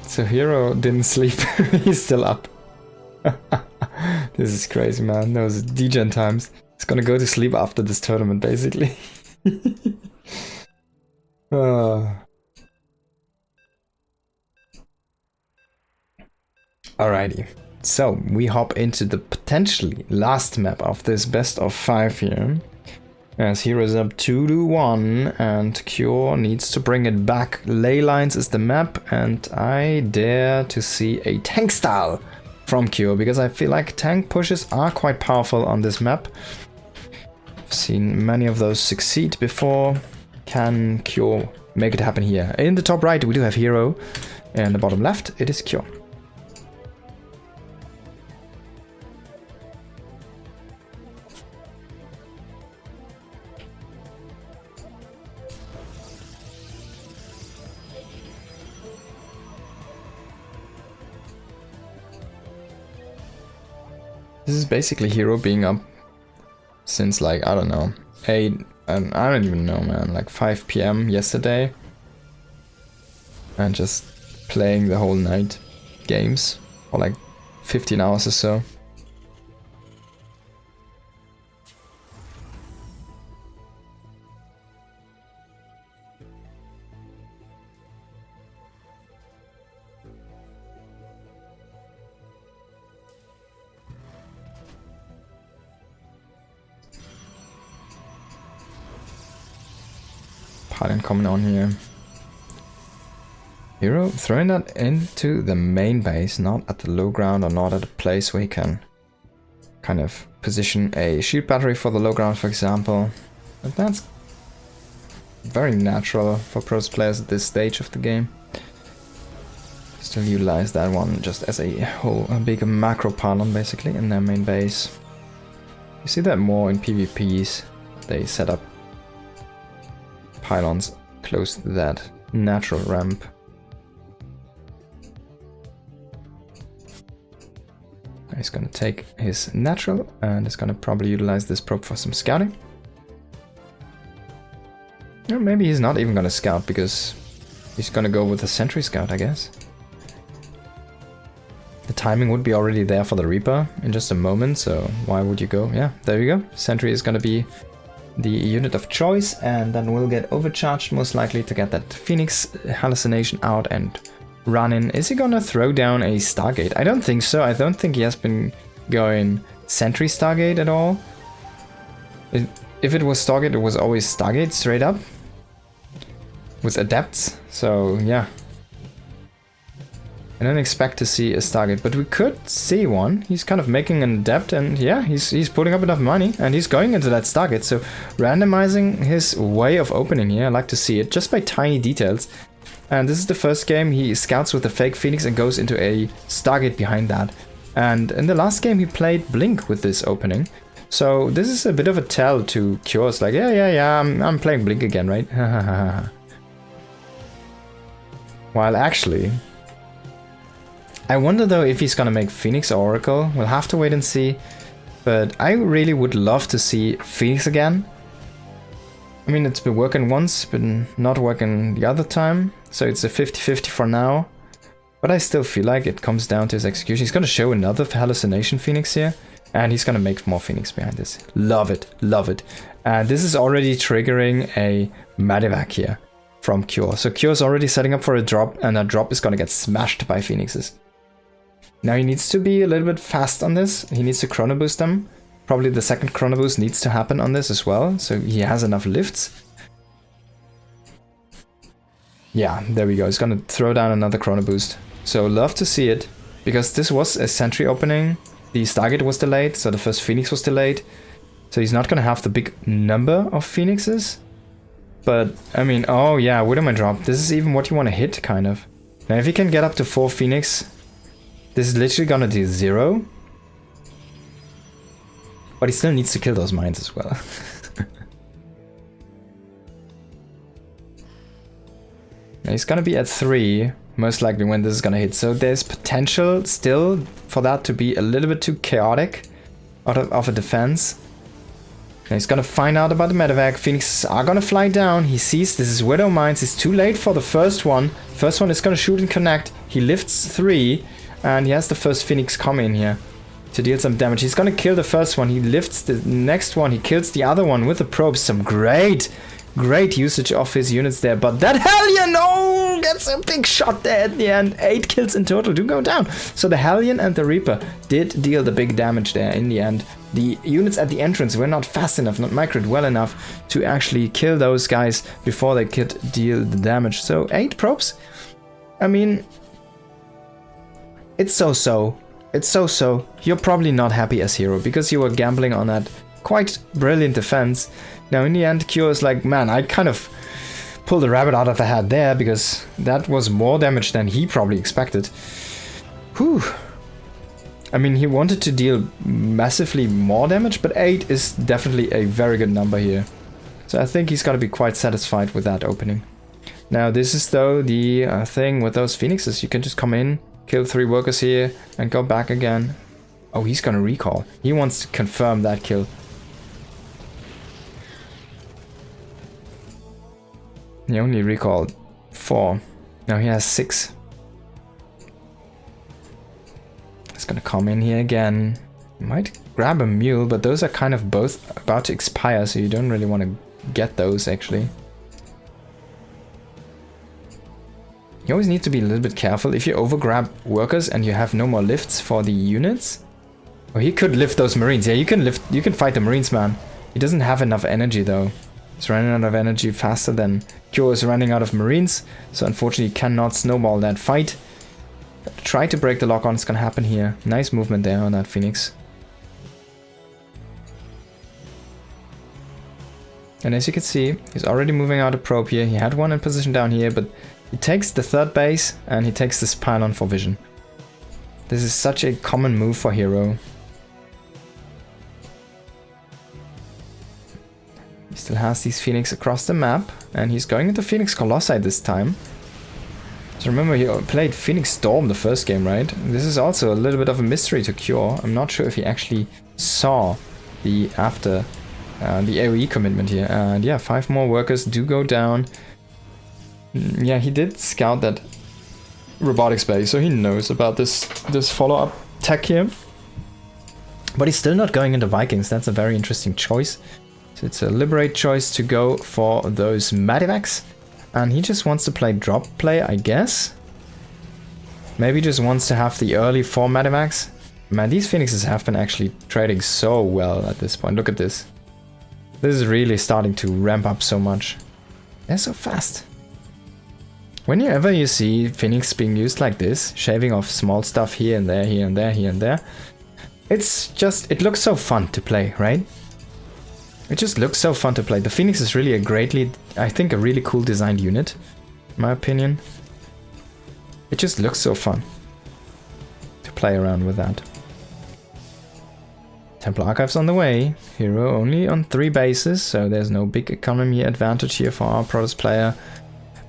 So herO didn't sleep. He's still up. This is crazy, man. Those degen times. He's gonna go to sleep after this tournament, basically. Alrighty. So we hop into the potentially last map of this best of 5 here. As herO is up 2-1 and Cure needs to bring it back. Ley lines is the map and I dare to see a tank style from Cure because I feel like tank pushes are quite powerful on this map. I've seen many of those succeed before. Can Cure make it happen here? In the top right we do have herO and the bottom left it is Cure. This is basically herO being up since like, I don't know, 8, and I don't even know, man, like 5 PM yesterday. And just playing the whole night games for like 15 hours or so. Pylon coming on here. herO throwing that into the main base, not at the low ground or not at a place where he can kind of position a shield battery for the low ground, for example. But that's very natural for pros players at this stage of the game. Still utilize that one just as a big macro pylon basically in their main base. You see that more in PvPs. They set up pylons close to that natural ramp. He's gonna take his natural and is gonna probably utilize this probe for some scouting. Or maybe he's not even gonna scout because he's gonna go with a sentry scout, I guess. The timing would be already there for the Reaper in just a moment, so why would you go? Yeah, there you go. Sentry is gonna be the unit of choice, and then we'll get overcharged most likely to get that Phoenix hallucination out and run in. Is he gonna throw down a Stargate? I don't think so. I don't think he has been going Sentry Stargate at all. If it was Stargate, it was always Stargate straight up with Adepts, so yeah. I don't expect to see a Stargate, but we could see one. He's kind of making an Adept, and yeah, he's putting up enough money, and he's going into that Stargate, so randomizing his way of opening here, I like to see it, just by tiny details. And this is the first game he scouts with the fake Phoenix and goes into a Stargate behind that. And in the last game he played Blink with this opening, so this is a bit of a tell to Cures, like, yeah, I'm playing Blink again, right? While actually... I wonder though if he's gonna make Phoenix or Oracle. We'll have to wait and see. But I really would love to see Phoenix again. I mean, it's been working once, but not working the other time. So it's a 50-50 for now. But I still feel like it comes down to his execution. He's gonna show another hallucination Phoenix here. And he's gonna make more Phoenix behind this. Love it, love it. And this is already triggering a Medivac here from Cure. So Cure's already setting up for a drop, and that drop is gonna get smashed by Phoenixes. Now he needs to be a little bit fast on this. He needs to chrono boost them. Probably the second chrono boost needs to happen on this as well, so he has enough lifts. Yeah, there we go. He's gonna throw down another chrono boost. So love to see it, because this was a sentry opening. The Stargate was delayed, so the first Phoenix was delayed. So he's not gonna have the big number of Phoenixes. But, I mean, oh yeah, Widowman drop. This is even what you want to hit, kind of. Now if he can get up to 4 Phoenix... This is literally gonna do 0. But he still needs to kill those mines as well. Now he's gonna be at 3, most likely when this is gonna hit. So there's potential still for that to be a little bit too chaotic out of a defense. Now he's gonna find out about the medevac. Phoenixes are gonna fly down. He sees this is Widow Mines. It's too late for the first one. First one is gonna shoot and connect. He lifts 3. And he has the first Phoenix come in here to deal some damage. He's gonna kill the first one. He lifts the next one. He kills the other one with the probes. Some great usage of his units there. But that Hellion, oh, gets a big shot there at the end. 8 kills in total do go down. So the Hellion and the Reaper did deal the big damage there in the end. The units at the entrance were not fast enough, not microed well enough to actually kill those guys before they could deal the damage. So 8 probes. I mean... It's so-so. It's so-so. You're probably not happy as herO because you were gambling on that quite brilliant defense. Now in the end, Cure is like, man, I kind of pulled the rabbit out of the hat there because that was more damage than he probably expected. Whew. I mean, he wanted to deal massively more damage, but 8 is definitely a very good number here. So I think he's gotta be quite satisfied with that opening. Now this is though the thing with those Phoenixes. You can just come in, kill 3 workers here, and go back again. Oh, he's gonna recall. He wants to confirm that kill. He only recalled 4. Now he has 6. He's gonna come in here again. He might grab a mule, but those are kind of both about to expire, so you don't really want to get those, actually. You always need to be a little bit careful. If you overgrab workers and you have no more lifts for the units... Oh, he could lift those marines. Yeah, you can fight the marines, man. He doesn't have enough energy, though. He's running out of energy faster than Cure is running out of marines. So unfortunately, he cannot snowball that fight. Try to break the lock-on. It's gonna happen here. Nice movement there on that Phoenix. And as you can see, he's already moving out a probe here. He had one in position down here, but he takes the 3rd base and he takes this pylon for vision. This is such a common move for herO. He still has these Phoenix across the map, and he's going into Phoenix Colossi this time. So remember, he played Phoenix Storm the first game, right? This is also a little bit of a mystery to cure. I'm not sure if he actually saw the the AoE commitment here. And yeah, 5 more workers do go down. Yeah, he did scout that robotics base, so he knows about this follow-up tech here. But he's still not going into Vikings. That's a very interesting choice. So it's a liberate choice to go for those Medivacs. And he just wants to play drop play, I guess. Maybe just wants to have the early 4 Medivacs. Man, these Phoenixes have been actually trading so well at this point. Look at this. This is really starting to ramp up so much. They're so fast. Whenever you see Phoenix being used like this, shaving off small stuff here and there, here and there, here and there, it's just, it looks so fun to play, right? It just looks so fun to play. The Phoenix is really I think a really cool designed unit, in my opinion. It just looks so fun to play around with that. Temple Archives on the way. herO only on 3 bases, so there's no big economy advantage here for our Protoss player.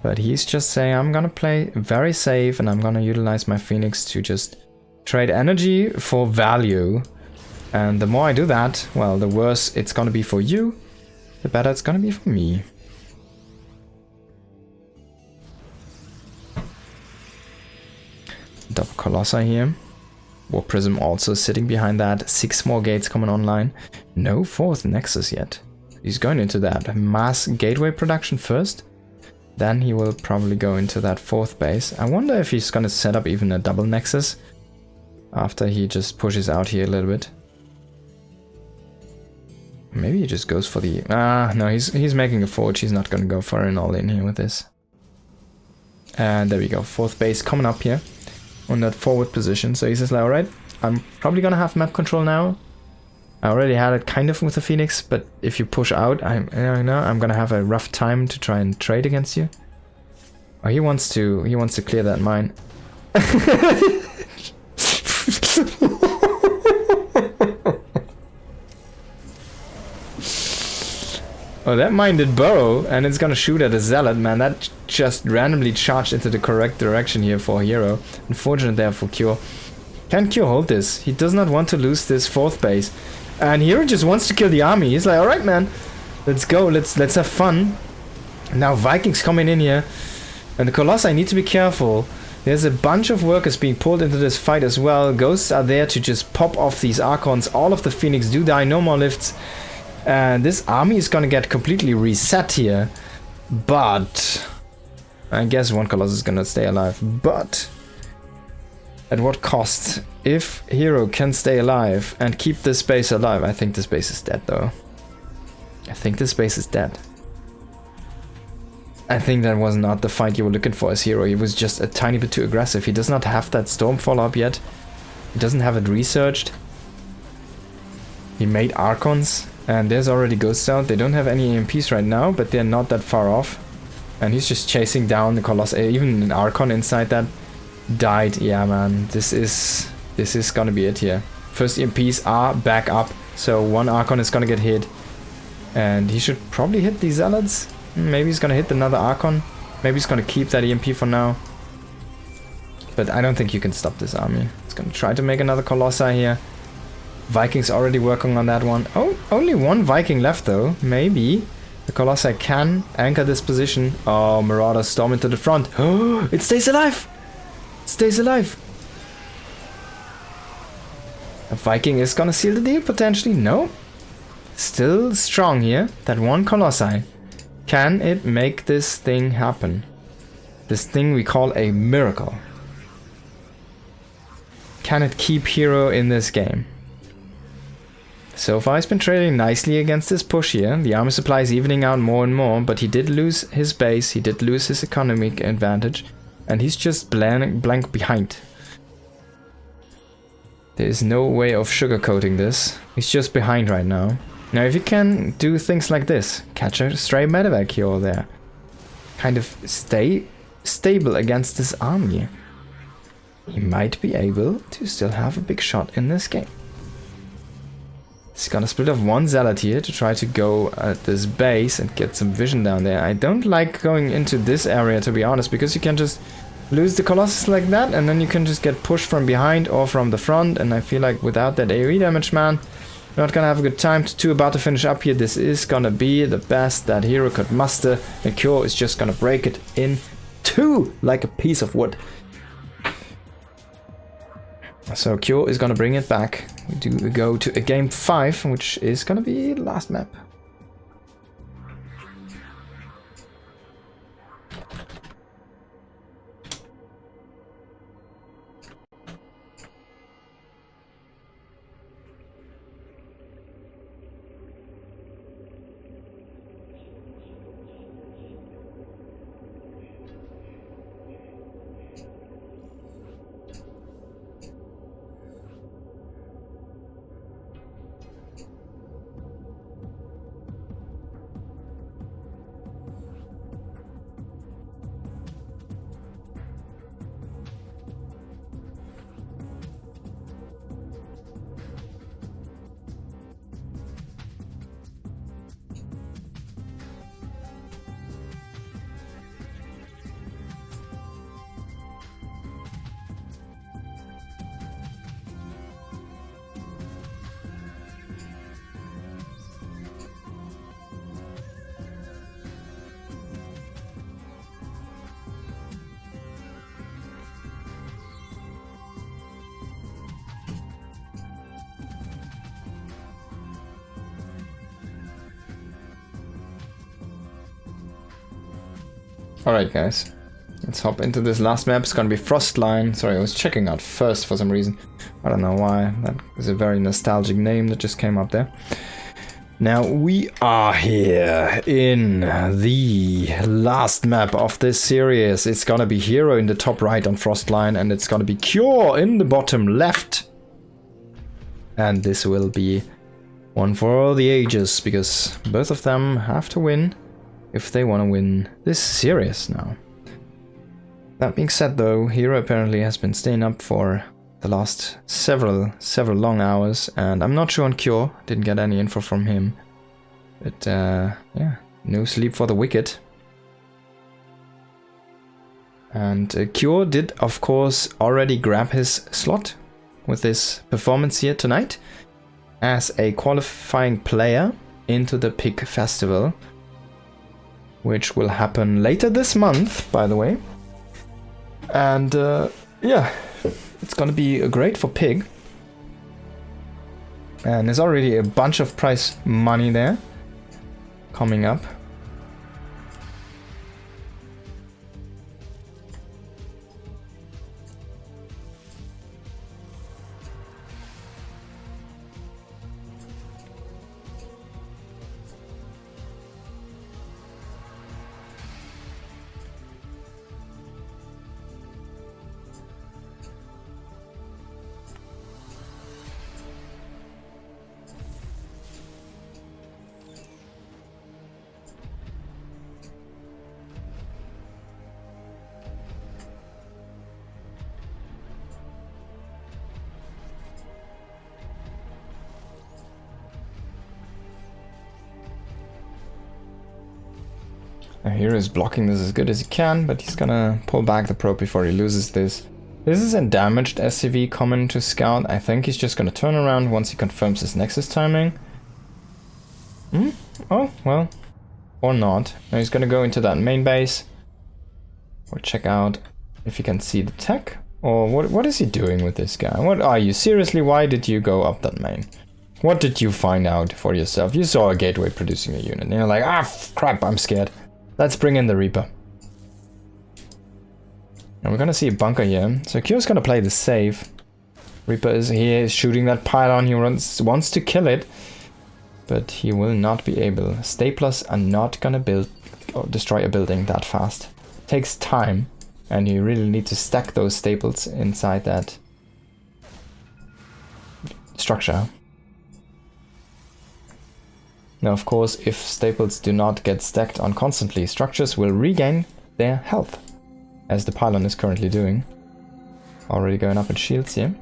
But he's just saying, I'm gonna play very safe and I'm gonna utilize my Phoenix to just trade energy for value. And the more I do that, well, the worse it's gonna be for you, the better it's gonna be for me. Double Colossi here. War Prism also sitting behind that. 6 more gates coming online. No 4th Nexus yet. He's going into that mass gateway production first. Then he will probably go into that 4th base. I wonder if he's gonna set up even a double Nexus after he just pushes out here a little bit. Maybe he just goes for the... no, he's making a forge. He's not gonna go for an all-in here with this. And there we go. 4th base coming up here on that forward position. So he says, like, alright, I'm probably gonna have map control now. I already had it kind of with the Phoenix, but if you push out, I'm gonna have a rough time to try and trade against you. Oh, he wants to clear that mine. Oh, that mine did burrow, and it's gonna shoot at a Zealot, man. That just randomly charged into the correct direction here for herO. Unfortunate there for Cure. Can Cure hold this? He does not want to lose this 4th base. And herO just wants to kill the army. He's like, alright, man. Let's go, let's have fun. Now Vikings coming in here. And the Colossi need to be careful. There's a bunch of workers being pulled into this fight as well. Ghosts are there to just pop off these Archons. All of the Phoenix do die, no more lifts. And this army is gonna get completely reset here. But I guess 1 Colossus is gonna stay alive. But at what cost? If herO can stay alive and keep this base alive, I think this base is dead though. I think this base is dead. I think that was not the fight you were looking for as herO. He was just a tiny bit too aggressive. He does not have that storm follow-up yet. He doesn't have it researched. He made Archons. And there's already Ghosts out. They don't have any EMPs right now, but they're not that far off. And he's just chasing down the Colossus. Even an Archon inside that died. Yeah, man. This is gonna be it here. First EMPs are back up. So 1 Archon is gonna get hit. And he should probably hit these Zealots. Maybe he's gonna hit another Archon. Maybe he's gonna keep that EMP for now. But I don't think you can stop this army. It's gonna try to make another Colossi here. Vikings already working on that one. Oh, only 1 Viking left though. Maybe the Colossi can anchor this position. Oh, Marauders storm into the front. Oh, it stays alive! It stays alive! A Viking is gonna seal the deal potentially. No. Still strong here. That 1 Colossi. Can it make this thing happen? This thing we call a miracle. Can it keep herO in this game? So far he's been trading nicely against this push here. The army supply is evening out more and more, but he did lose his base, he did lose his economic advantage, and he's just blank behind. There is no way of sugarcoating this. He's just behind right now. Now if he can do things like this, catch a stray medevac here or there, kind of stay stable against this army, he might be able to still have a big shot in this game. He's gonna split off 1 Zealot here to try to go at this base and get some vision down there. I don't like going into this area, to be honest, because you can just lose the Colossus like that, and then you can just get pushed from behind or from the front, and I feel like without that AoE damage, man, you're not gonna have a good time. Two about to finish up here. This is gonna be the best that herO could muster, and herO is just gonna break it in two like a piece of wood. So herO is gonna bring it back. We do go to a game 5, which is gonna be the last map. Alright guys, let's hop into this last map. It's gonna be Frostline. Sorry, I was checking out first for some reason. I don't know why. That is a very nostalgic name that just came up there. Now we are here in the last map of this series. It's gonna be herO in the top right on Frostline, and it's gonna be herO in the bottom left. And this will be one for the ages, because both of them have to win if they want to win this series now. That being said though, herO apparently has been staying up for the last several long hours, and I'm not sure on herO, didn't get any info from him. But yeah, no sleep for the wicked. And herO did of course already grab his slot with this performance here tonight as a qualifying player into the Pig Festival, which will happen later this month, by the way. And yeah, it's gonna be great for Pig. And there's already a bunch of prize money there coming up. herO is blocking this as good as he can, but he's gonna pull back the probe before he loses this. This is a damaged SCV common to scout. I think he's just gonna turn around once he confirms his Nexus timing. Oh, well. Or not. Now he's gonna go into that main base. Or check out if he can see the tech. Or what is he doing with this guy? What are you? Seriously, why did you go up that main? What did you find out for yourself? You saw a gateway producing a unit and you're like, ah, crap, I'm scared. Let's bring in the Reaper. And we're gonna see a bunker here. So herO's gonna play the safe. Reaper is here, is shooting that pylon. He wants to kill it, but he will not be able. Staplers are not gonna build or destroy a building that fast. It takes time, and you really need to stack those staples inside that structure. Now, of course, if staples do not get stacked on constantly, structures will regain their health, as the pylon is currently doing. Already going up in shields here.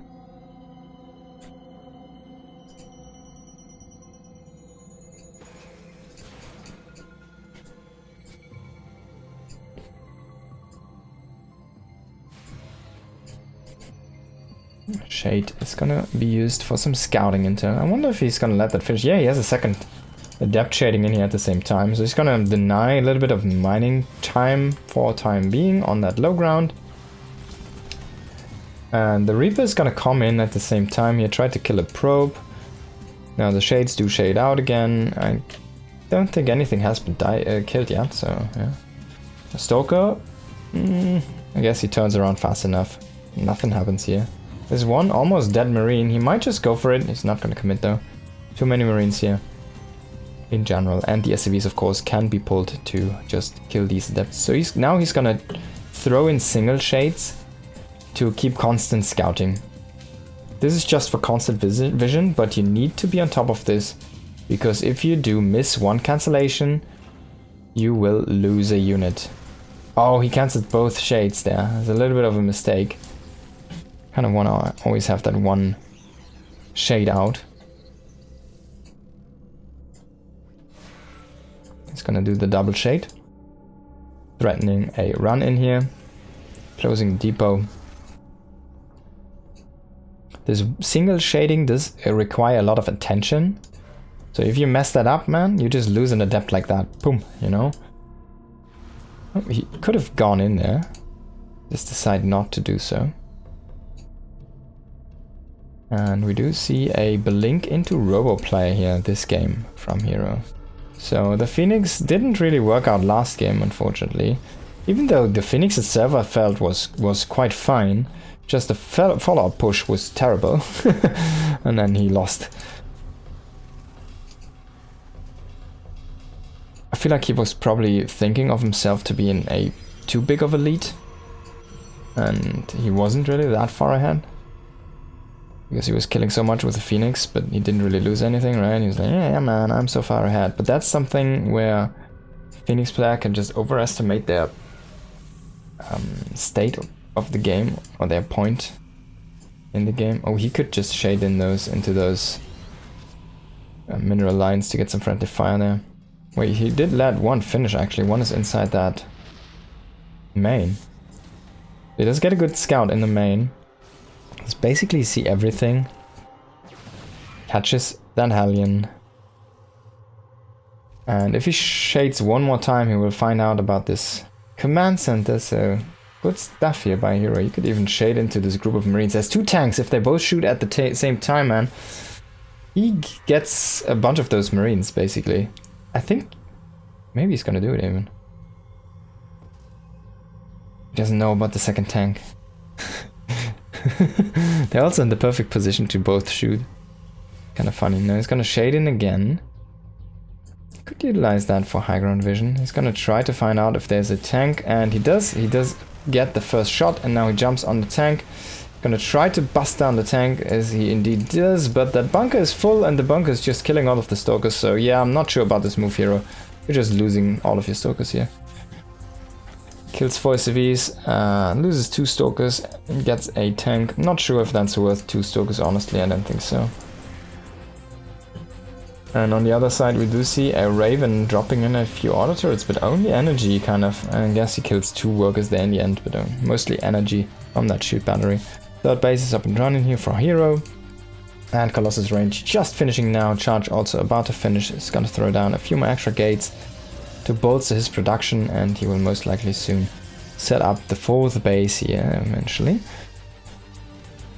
Shade is gonna be used for some scouting intel. I wonder if he's gonna let that finish. Yeah, he has a second adept shading in here at the same time. So he's gonna deny a little bit of mining time for time being on that low ground. And the Reaper is gonna come in at the same time here, try to kill a probe. Now the shades do shade out again. I don't think anything has been killed yet, so yeah. A Stalker? I guess he turns around fast enough. Nothing happens here. There's one almost dead Marine. He might just go for it. He's not gonna commit though. Too many Marines here. In general. And the SCVs of course can be pulled to just kill these adepts. So he's gonna throw in single shades to keep constant scouting. This is just for constant vision, but you need to be on top of this, because if you do miss one cancellation, you will lose a unit. Oh, he cancelled both shades there. There's a little bit of a mistake. Kind of want to always have that one shade out. He's gonna do the double shade. Threatening a run in here. Closing the depot. This single shading does require a lot of attention. So if you mess that up, man, you just lose an adept like that. Boom, you know? Oh, he could have gone in there. Just decide not to do so. And we do see a blink into robo player here this game from herO. So the Phoenix didn't really work out last game, unfortunately. Even though the Phoenix itself I felt was quite fine. Just the follow-up push was terrible. And then he lost. I feel like he was probably thinking of himself to be in a too big of a lead. And he wasn't really that far ahead. Because he was killing so much with the Phoenix, but he didn't really lose anything, right? He was like, yeah man, I'm so far ahead. But that's something where Phoenix player can just overestimate their state of the game, or their point in the game. Oh, he could just shade in into those mineral lines to get some friendly fire there. Wait, he did let one finish actually. One is inside that main. He does get a good scout in the main. Let's basically see everything. Catches that Hellion. And if he shades one more time, he will find out about this command center, so good stuff here by herO. You could even shade into this group of Marines. There's two tanks. If they both shoot at the same time, man, he gets a bunch of those Marines, basically. I think maybe he's gonna do it even. He doesn't know about the second tank. They're also in the perfect position to both shoot. Kind of funny. Now he's gonna shade in again. Could utilize that for high ground vision. He's gonna try to find out if there's a tank, and he does. He does get the first shot, and now he jumps on the tank. Gonna try to bust down the tank, as he indeed does, but that bunker is full, and the bunker is just killing all of the Stalkers, so yeah, I'm not sure about this move, herO. You're just losing all of your Stalkers here. Kills 4 SCVs, loses 2 Stalkers, and gets a tank. Not sure if that's worth 2 Stalkers, honestly, I don't think so. And on the other side we do see a Raven dropping in a few auto turrets, but only energy, kind of. I guess he kills 2 workers there in the end, but mostly energy from that shoot battery. Third base is up and running here for herO. And Colossus range just finishing now. Charge also about to finish. He's gonna throw down a few more extra gates to bolster his production, and he will most likely soon set up the 4th base here eventually.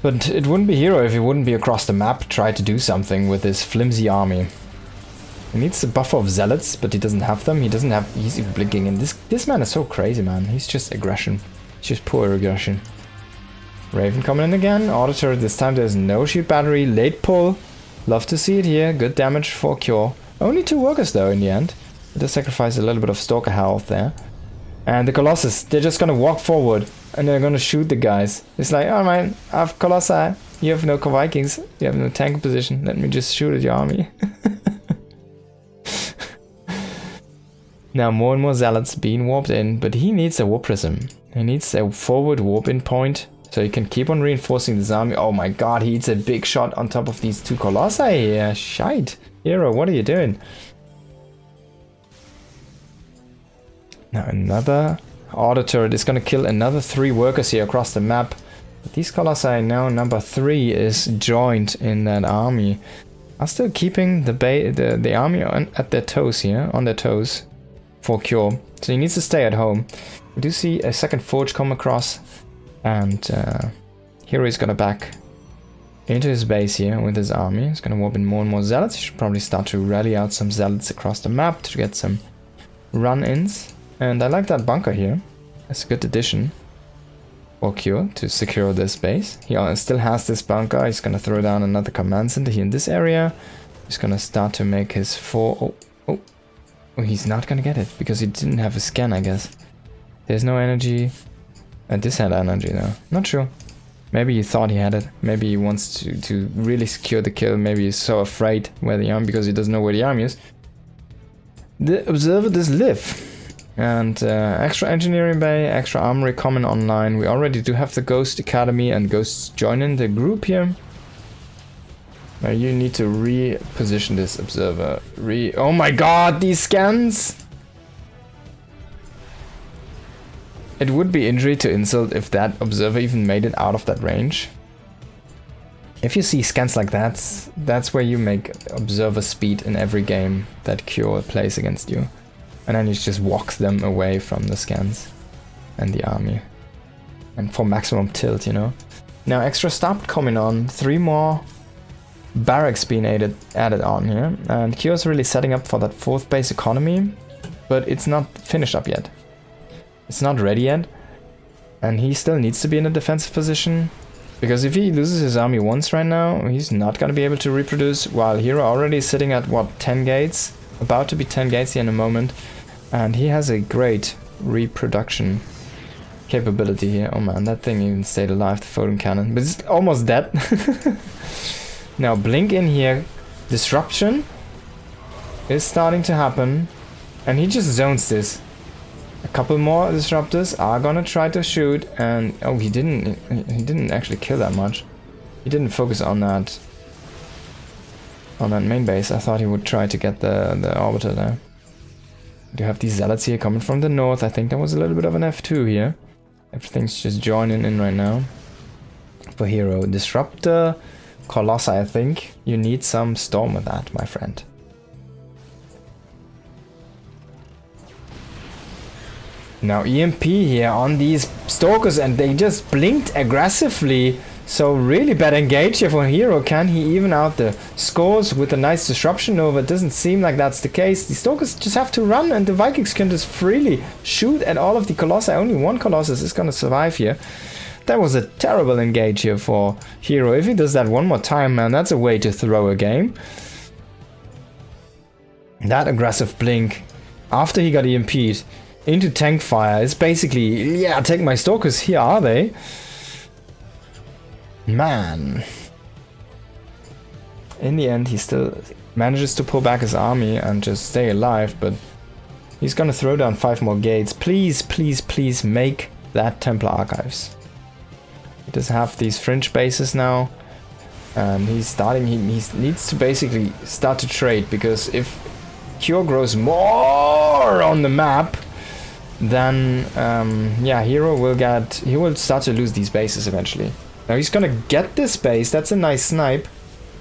But it wouldn't be herO if he wouldn't be across the map, try to do something with his flimsy army. He needs a buffer of zealots, but he doesn't have them. He doesn't have easy blinking, and this man is so crazy, man. He's just aggression. It's just poor aggression. Raven coming in again. Auto turret this time. There's no shoot battery. Late pull. Love to see it here. Good damage for cure. Only 2 workers though in the end. It does sacrifice a little bit of Stalker health there. And the Colossus, they're just gonna walk forward and they're gonna shoot the guys. It's like, alright, I have Colossi. You have no Vikings. You have no tank position. Let me just shoot at your army. Now more and more zealots being warped in, but he needs a warp prism. He needs a forward warp in point so he can keep on reinforcing this army. Oh my god, he hits a big shot on top of these 2 Colossi here. Shite. herO, what are you doing? Now another auto turret is gonna kill another 3 workers here across the map. These colossi now, number 3 is joined in that army. Are still keeping the army at their toes here, on their toes, for Cure. So he needs to stay at home. We do see a second forge come across, and here he's gonna back into his base here with his army. He's gonna warp in more and more zealots. He should probably start to rally out some zealots across the map to get some run-ins. And I like that bunker here. That's a good addition for Cure to secure this base. He still has this bunker. He's gonna throw down another command center here in this area. He's gonna start to make his Oh, he's not gonna get it because he didn't have a scan, I guess. There's no energy. This had energy though. Not sure. Maybe he thought he had it. Maybe he wants to really secure the kill. Maybe he's so afraid where the army, because he doesn't know where the army is. The observer does live. And extra engineering bay, extra armory coming online. We already do have the Ghost Academy and Ghosts joining the group here. Now you need to reposition this observer. Oh my god, these scans! It would be injury to insult if that observer even made it out of that range. If you see scans like that, that's where you make observer speed in every game that Cure plays against you. And then he just walks them away from the scans and the army. And for maximum tilt, you know. Now extra stopped coming on. 3 more barracks being added on here. And Cure's really setting up for that 4th base economy. But it's not finished up yet. It's not ready yet. And he still needs to be in a defensive position. Because if he loses his army once right now, he's not going to be able to reproduce. While herO already is sitting at, what, 10 gates? About to be 10 gates here in a moment. And he has a great reproduction capability here. Oh man, that thing even stayed alive, the photon cannon. But it's almost dead. Now, blink in here. Disruption is starting to happen. And he just zones this. A couple more disruptors are gonna try to shoot. And, oh, he didn't actually kill that much. He didn't focus on that main base. I thought he would try to get the orbiter there. We do have these zealots here coming from the north. I think that was a little bit of an F2 here. Everything's just joining in right now. For herO. Disruptor, Colossi, I think. You need some storm with that, my friend. Now EMP here on these stalkers, and they just blinked aggressively. So really bad engage here for herO. Can he even out the scores with a nice disruption nova? It doesn't seem like that's the case. The Stalkers just have to run, and the Vikings can just freely shoot at all of the Colossi. Only one Colossus is gonna survive here. That was a terrible engage here for herO. If he does that one more time, man, that's a way to throw a game. That aggressive blink after he got EMP'd into tank fire is basically, yeah, take my Stalkers, here are they. Man. In the end, he still manages to pull back his army and just stay alive, but he's gonna throw down 5 more gates. Please, please, please make that Templar Archives. He does have these fringe bases now, and he needs to basically start to trade, because if Cure grows more on the map, then yeah, herO will start to lose these bases eventually. Now he's gonna get this base. That's a nice snipe.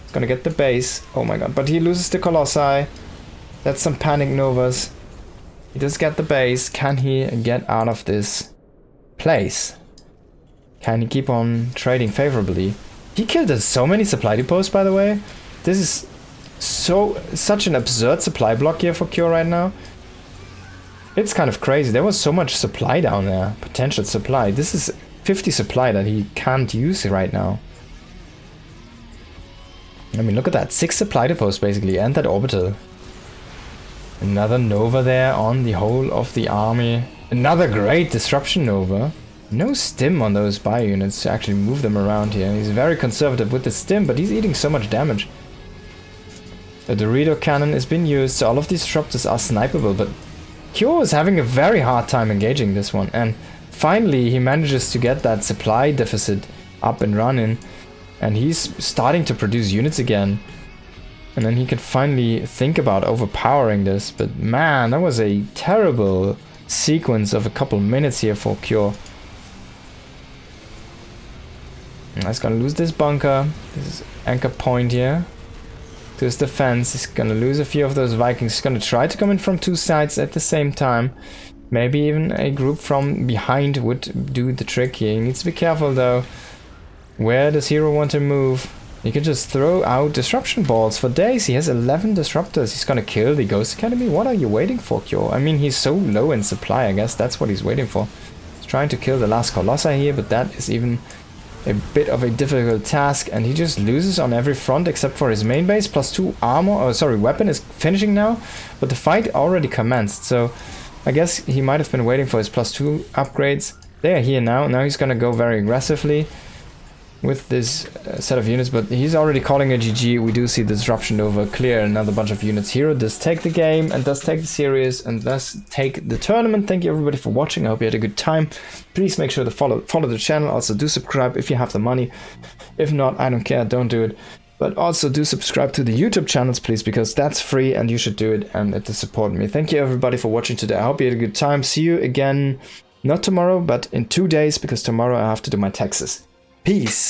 He's gonna get the base. Oh my god. But he loses the Colossi. That's some panic novas. He does get the base. Can he get out of this place? Can he keep on trading favorably? He killed so many supply depots, by the way. This is such an absurd supply block here for Cure right now. It's kind of crazy. There was so much supply down there. Potential supply. This is 50 supply that he can't use right now. I mean, look at that. 6 supply depots basically, and that orbital. Another nova there on the whole of the army. Another great disruption nova. No stim on those bio units to actually move them around here. He's very conservative with the stim, but he's eating so much damage. The Dorito cannon has been used, so all of these disruptors are snipeable, but Cure is having a very hard time engaging this one, and finally he manages to get that supply deficit up and running, and he's starting to produce units again. And then he can finally think about overpowering this, but man, that was a terrible sequence of a couple minutes here for Cure. He's gonna lose this bunker. This is anchor point here. To his defense. He's gonna lose a few of those Vikings. He's gonna try to come in from two sides at the same time. Maybe even a group from behind would do the trick here. He needs to be careful though. Where does herO want to move? He can just throw out disruption balls for days. He has 11 disruptors. He's gonna kill the Ghost Academy. What are you waiting for, Kyo? I mean, he's so low in supply. I guess that's what he's waiting for. He's trying to kill the last Colossi here, but that is even a bit of a difficult task. And he just loses on every front except for his main base. +2 armor, oh sorry, weapon is finishing now. But the fight already commenced. So I guess he might have been waiting for his +2 upgrades. They are here now. Now he's gonna go very aggressively with this set of units, but he's already calling a GG. We do see the Disruption Nova clear another bunch of units. herO does take the game and does take the series and does take the tournament. Thank you everybody for watching. I hope you had a good time. Please make sure to follow the channel. Also do subscribe if you have the money. If not, I don't care, don't do it. But also do subscribe to the YouTube channels, please, because that's free and you should do it and it does support me. Thank you everybody for watching today. I hope you had a good time. See you again, not tomorrow, but in 2 days, because tomorrow I have to do my taxes. Peace.